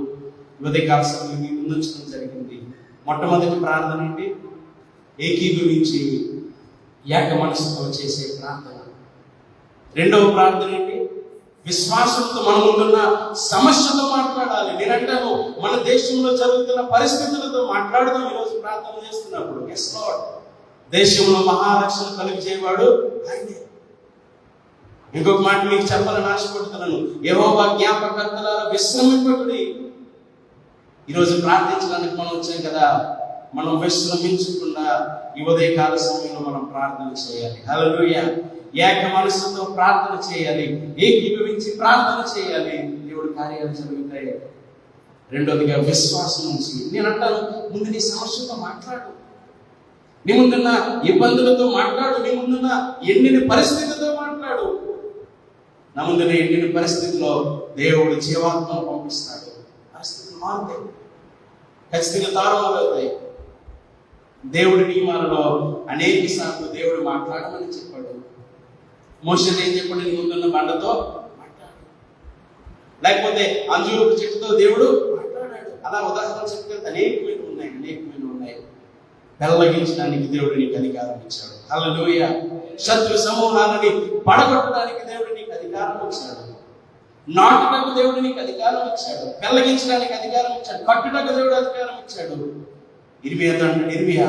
ఉదయకాల సమయంలో మీ ముందుంచడం జరిగింది. మొట్టమొదటి ప్రార్థన ఏంటి? ఏకీభవించి ఏక మనసుతో చేసే ప్రార్థన. రెండవ ప్రార్థన ఏంటి? విశ్వాసంతో మన ముందున్న సమస్యతో మాట్లాడాలి. నేనంటాను, మన దేశంలో జరుగుతున్న పరిస్థితులతో మాట్లాడుతూ ఈరోజు ప్రార్థన చేస్తున్నప్పుడు yes Lord, దేశంలో మహారక్షణ కలిగి చేయవాడు ఆయనే. ఇంకొక మాట మీకు చెప్పాలని ఆశపడుతున్నాను. యెహోవా జ్ఞాపకర్తలారా విశ్రమింపకుడి. ఈరోజు ప్రార్థించడానికి మనం వచ్చాం కదా, మనం విశ్రమించకుండా ఈ ఉదయకాల సమయంలో మనం ప్రార్థన చేయాలి. హల్లెలూయా. ఏక మనసుతో ప్రార్థన చేయాలి, ఏకీభవించి ప్రార్థన చేయాలి. దేవుడి కార్యాలు జరుగుతాయి. రెండోదిగా విశ్వాసం నుంచి. నేను అంటాను, ముందు నీ సమస్యతో మాట్లాడు, నీ ముందున్న ఇబ్బందులతో మాట్లాడు, నీ ముందున్న ఎండిన పరిస్థితితో మాట్లాడు. నా ముందున్న ఎండిన పరిస్థితిలో దేవుడు జీవాత్మను పంపిస్తాడు. పరిస్థితులు మారుతాయి, ఖచ్చితంగా తారుమారవుతాయి. దేవుడి నియమాలలో అనేక సార్లు దేవుడు మాట్లాడమని చెప్పాడు. మోషే ఏం చెప్పాడు? నీ ముందున్న బండతో మాట్లాడు, లేకపోతే అంజూరపు చెట్టుతో దేవుడు మాట్లాడాడు. అలా ఉదాహరణ చెప్తే అనేకమైన ఉన్నాయి. పెళ్ళగించడానికి దేవుడు నీకు అధికారం ఇచ్చాడు. హల్లెలూయా. శత్రు సమూహాలని పడగొట్టడానికి దేవుడు నీకు అధికారం ఇచ్చాడు. నాటుటకు దేవుడు నీకు అధికారం ఇచ్చాడు. పెళ్ళగించడానికి అధికారం ఇచ్చాడు. కట్టుటకు దేవుడు అధికారం ఇచ్చాడు. ఇర్మియా,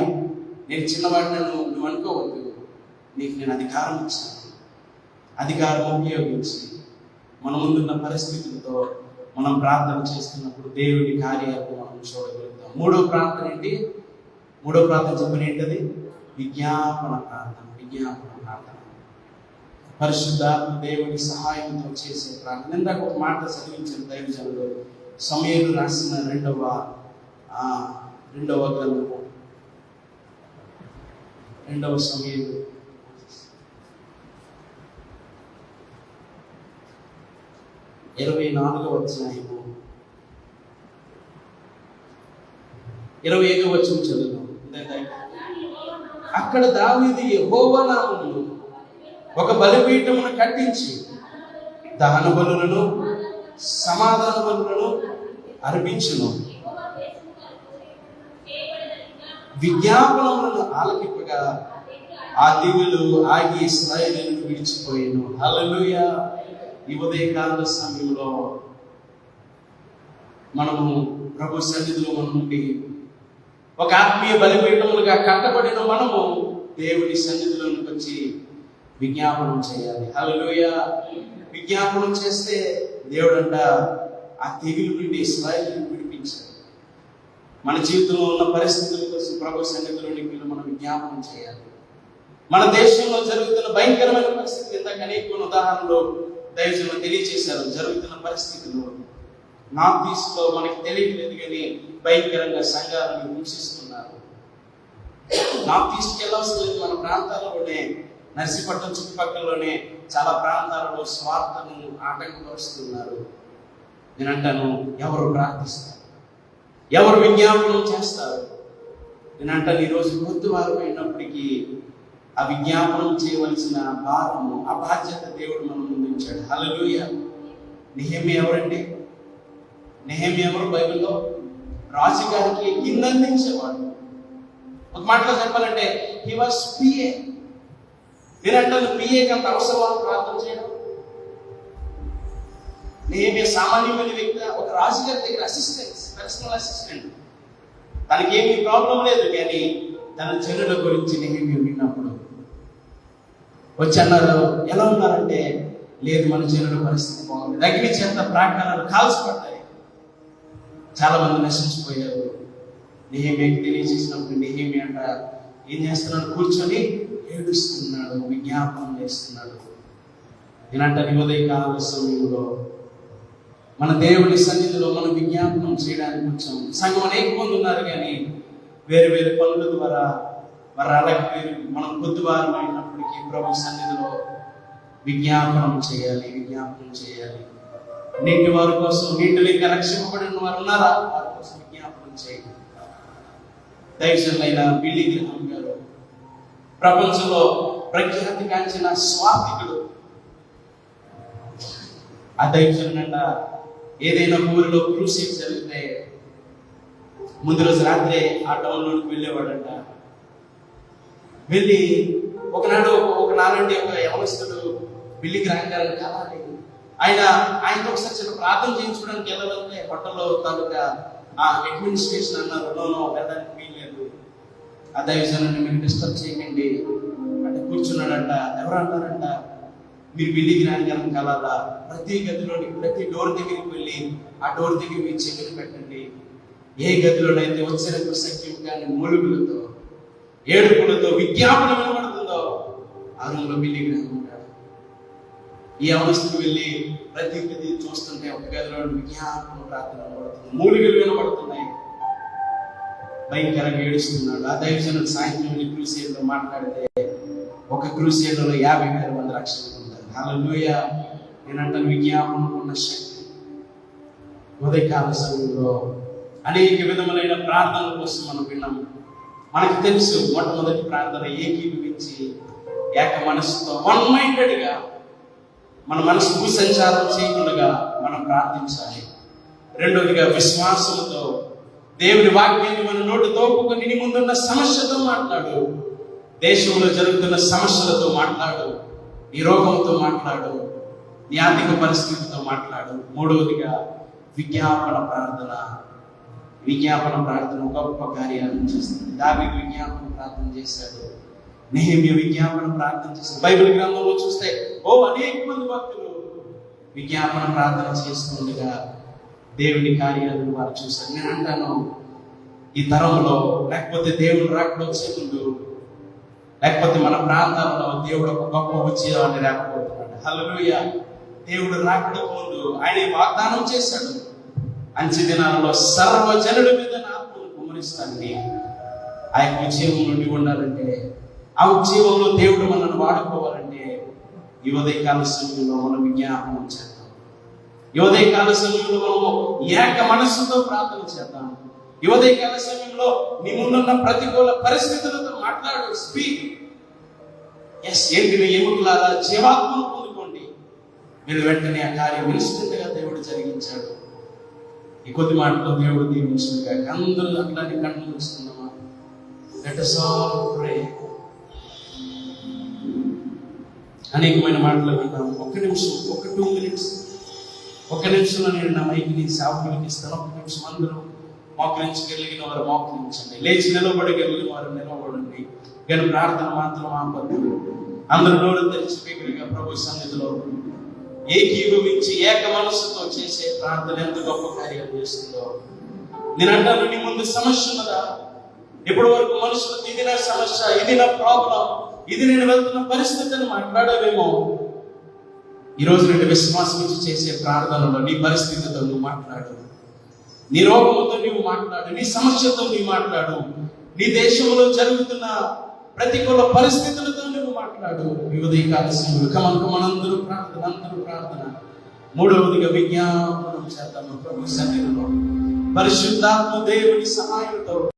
నేను చిన్నవాడిని నువ్వు అనుకోవద్దు, నీకు నేను అధికారం ఇచ్చాను. అధికారం ఉపయోగించి మన ముందున్న పరిస్థితులతో మనం ప్రార్థన చేస్తున్నప్పుడు దేవుడి కార్యాలను మనం చూడగలుగుతాం. మూడో ప్రార్థన ఏంటి? మూడో ప్రార్థన చెప్పని ఏంటది? విజ్ఞాపన ప్రార్థన. పరిశుద్ధాత్మ దేవుడి సహాయంతో చేసే ప్రార్థన. ఇందాక ఒక మాట చదివించిన దైవజనుడు సమూయేలు రాసిన రెండవ గ్రంథము, 2వ సమూయేలు 24వ అధ్యాయము 25వ వచనం చదువుదాం. అక్కడ దావీదు యెహోవా నామమున ఒక బలిపీఠమును కట్టించి దహన బలులను సమాధాన బలులను అర్పించును. విజ్ఞాపనములను ఆలకింపగా ఆ దిగులు ఆగి ఇశ్రాయేలును విడిచిపోయాను. హల్లెలూయా. ఈ ఉదయకాల సమయంలో మనము ప్రభు సన్నిధిలో మనం ఉండి ఒక ఆత్మీయ బలిపీఠములుగా కట్టబడిన మనము దేవుడి సన్నిధిలోకి వచ్చి విజ్ఞాపనం చేయాలి. హల్లెలూయా. విజ్ఞాపనం చేస్తే దేవుడంట ఆ తెగులు నుండి ఇశ్రాయేలును విడిపించాడు. మన జీవితంలో ఉన్న పరిస్థితుల కోసం ప్రభు సన్నిధిలోనికి మనం విజ్ఞాపనం చేయాలి. మన దేశంలో జరుగుతున్న భయంకరమైన పరిస్థితులు, ఇందాక అనేక ఉదాహరణలు దైవజనులు తెలియజేశారు. జరుగుతున్న పరిస్థితులు నార్త్ ఈస్ట్ లో మనకి తెలియలేదు కానీ భయంకరంగా సంఘాలను హింసిస్తున్నారు. నార్త్ ఈస్ట్కి వెళ్ళవలసిన లేదు, మన ప్రాంతాల్లోనే నర్సీపట్నం చుట్టుపక్కలలోనే చాలా ప్రాంతాలలో స్వార్థను ఆటంకపరుస్తున్నారు. నేనంటాను, ఎవరు ప్రార్థిస్తారు, ఎవరు విజ్ఞాపనం చేస్తారు? నేనంటాను, ఈరోజు గురువారం అయినప్పటికీ ఆ విజ్ఞాపనం చేయవలసిన భారము, ఆ బాధ్యత దేవుడు మనం ముందుంచాడు. హల్లెలూయా. నెహెమ్యా ఎవరండి? నెహెమ్యా ఎవరు? బైబిల్లో రాజుగారికి కిందందించేవాడు. ఒక మాటలో చెప్పాలంటే హీ వాస్ పిఏ. నేనంటాను, పిఏకి అంత అవసరమా ప్రార్థన చేయడం? నెహెమ్యా సామాన్యమైన వ్యక్తి, ఒక రాజుగారి దగ్గర అసిస్టెంట్, పర్సనల్ అసిస్టెంట్. తనకి ఏమీ ప్రాబ్లం లేదు, కానీ తన జనుల గురించి నెహెమ్యా విన్నప్పుడు వచ్చి అన్నారు, ఎలా ఉన్నారంటే, లేదు మన జనుల పరిస్థితి బాగుంది, అగ్ని చేత ప్రాకారాలు కాల్చిపడ్డాయి, చాలా మంది నశించిపోయారు. నెహెమ్యాకి తెలియజేసినప్పుడు నెహెమ్యా అంట ఏం చేస్తున్నాడు? కూర్చొని ఏడుస్తున్నాడు, విజ్ఞాపనం చేస్తున్నాడు. నేనంట ఉదయకాల సమయంలో మన దేవుని సన్నిధిలో మనం విజ్ఞాపనం చేయడానికి వచ్చాం. సంఘం అనేక మంది ఉన్నారు, కానీ వేరు వేరు పనుల ద్వారా అలాగే మనం కొద్దివారం అయినప్పటికీ ప్రభు సన్నిధిలో విజ్ఞాపనం చేయాలి. నీటి వారి కోసం, నీటిలో ఇంకా రక్షింపబడిన వారు ఉన్నారా? వారి కోసం విజ్ఞాపనం చేయాలి. దైవజనులైన బిల్లీ గ్రహాం గారు ప్రపంచంలో ప్రఖ్యాతి కాంచిన స్వార్థికుడు, ఆ దైవజనుడంట ఏదైనా ఊరిలో క్రూసేడ్ జరిగితే ముందు రోజు రాత్రి ఆ టౌన్లోకి వెళ్ళేవాడంట. వెళ్ళి ఒకనాడు ఒక యవనస్తుడు బిల్లి గ్రాంగాలను కావాలి, ఆయనతో ఒకసారి చిన్న ప్రార్థన చేయించుకోవడానికి వెళ్ళాలంటే హోటల్లో తాలూకా ఆ అడ్మినిస్ట్రేషన్ అన్నారు, వెళ్ళడానికి వీల్లేదు, ఆ దైవజనాన్ని మీరు డిస్టర్బ్ చేయకండి అంటే కూర్చున్నాడంట. ఎవరు అన్నారంట, మీరు బిల్లి గ్రాంగాలను కలాలా, ప్రతి గదిలోని ప్రతి డోర్ దగ్గరికి వెళ్ళి ఆ డోర్ దగ్గర మీరు చెవిని పెట్టండి. ఏ గదిలోనైతే వచ్చిన ప్రసక్తి కానీ మూలుగులతో ఏడుపులతో విజ్ఞాపన వినబడుతుందో ఆ రూమ్లో బిల్లి గ్రాంగం ఉంటాడు. ఈ అవస్థకు వెళ్ళి ప్రతి గది చూస్తుంటే ఒక గదిలో విజ్ఞాపన ప్రార్థన వినబడుతుంది, మూలికలు వినబడుతున్నాయి. భయంకరంగా ఏడుస్తున్నాడు. ఆ దైవజనుడు సాయంత్రం వెళ్ళి క్రూసేడ్లో మాట్లాడితే ఒక క్రూసేడ్లో 50,000 మంది రక్షణ పొందారు. హల్లెలూయా. నేనంటాను విజ్ఞాపన ఉన్న శక్తి ఉదయకాల సమయంలో అనేక విధములైన ప్రార్థనల కోసం మనం విన్నాము. మనకు తెలుసు మొట్టమొదటి ప్రార్థన ఏకీభవించి ఏక మనసుతో వన్ మైండెడ్గా మన మనసు భూసంచారం చేయకుండా మనం ప్రార్థించాలి. రెండోదిగా విశ్వాసంతో దేవుని వాక్యాన్ని మన నోటి తోపుకొని నీ ముందున్న సమస్యతో మాట్లాడు, దేశంలో జరుగుతున్న సమస్యలతో మాట్లాడు, నీ రోగంతో మాట్లాడు, నీ ఆర్థిక పరిస్థితితో మాట్లాడు. మూడవదిగా విజ్ఞాపన ప్రార్థన గొప్ప కార్యాలను చేస్తుంది. దావీదు విజ్ఞాపన ప్రార్థన చేశాడు, నెహెమ్యా విజ్ఞాపన ప్రార్థన చేశాడు. బైబిల్ గ్రంథంలో చూస్తే అనేక మంది భక్తులు విజ్ఞాపన ప్రార్థన చేస్తుండగా దేవుని కార్యాలను వారు చూశారు. నేను అంటాను, ఈ తరంలో లేకపోతే దేవుడు రాకడ వచ్చే ముందు లేకపోతే మన ప్రాంతాల్లో దేవుడు ఒక గొప్ప ఉద్యోగాన్ని రేపబోతున్నాడు. హల్లెలూయా. దేవుడు రాకడకు ముందు ఆయన వాగ్దానం చేశాడు, అంచె దినాలలో సర్వజనుల మీద నా ఆత్మను కుమ్మరిస్తానని. ఆ యొక్క ఉద్యోగం నుండి ఉండాలంటే, ఆ ఉద్యోగంలో దేవుడు మనల్ని వాడుకోవాలంటే ఈ ఉదయకాల సమయంలో మనం విజ్ఞాపనం చేద్దాం. ఈ ఉదయకాల సమయంలో మనము ఏక మనస్సుతో ప్రార్థన చేద్దాం. ఈ ఉదయకాల సమయంలో నీ ముందున్న ప్రతికూల పరిస్థితులతో మాట్లాడు, స్పీక్. ఏంటి మీ ఎముకలారా జీవాత్మను పొందుకోండి. మీరు వెంటనే ఆ కార్యం ఇన్స్టెంట్ గా దేవుడు జరిగించాడు. ఈ కొద్ది మాటలో దేవుడు దీవించుగా అందరూ అట్లానే కళ్ళు మూస్తున్నామా? Let us all pray. అనేకమైన మాటలు విన్నాం. ఒక్క నిమిషం, ఒక 2 minutes, ఒక్క నిమిషంలో నేను నా మైక్ని సేవకులకి ఇస్తాను. ఒక్క నిమిషం అందరూ మోకరించగలిగిన వారు మోకరించండి, లేచి నిలబడగలిగిన వారు నిలబడండి. కానీ ప్రార్థన మాత్రం ఆపద్దు. అందరూ నోరు తెరిచి బిగ్గరగా ప్రభు సన్నిధిలో ఏకీభవించి ఏక మనస్సుతో చేసే ప్రార్థన ఎంత గొప్ప కార్యాలు చేస్తుందో. నేను అంటాను, నీ ముందు సమస్య ఉన్నదా? ఇప్పటి వరకు మనుషులు ఇది నా సమస్య, ఇది నా ప్రాబ్లం, ఇది నేను వెళ్తున్న పరిస్థితి అని మాట్లాడేవేమో. ఈ రోజు నుండి విశ్వాసం నుంచి చేసే ప్రార్థనలో నీ పరిస్థితితో నువ్వు మాట్లాడు, నీ రోగంతో నువ్వు మాట్లాడు, నీ సమస్యతో నువ్వు మాట్లాడు, నీ దేశంలో జరుగుతున్న ప్రతికూల పరిస్థితులతో నువ్వు మాట్లాడు. ఉదయకాల సమయంలో కమనందరూ ప్రార్థన. మూడవదిగా విజ్ఞాపనం చేద్దాము ప్రభు సన్నిధిలో పరిశుద్ధాత్మ దేవుని సహాయంతో.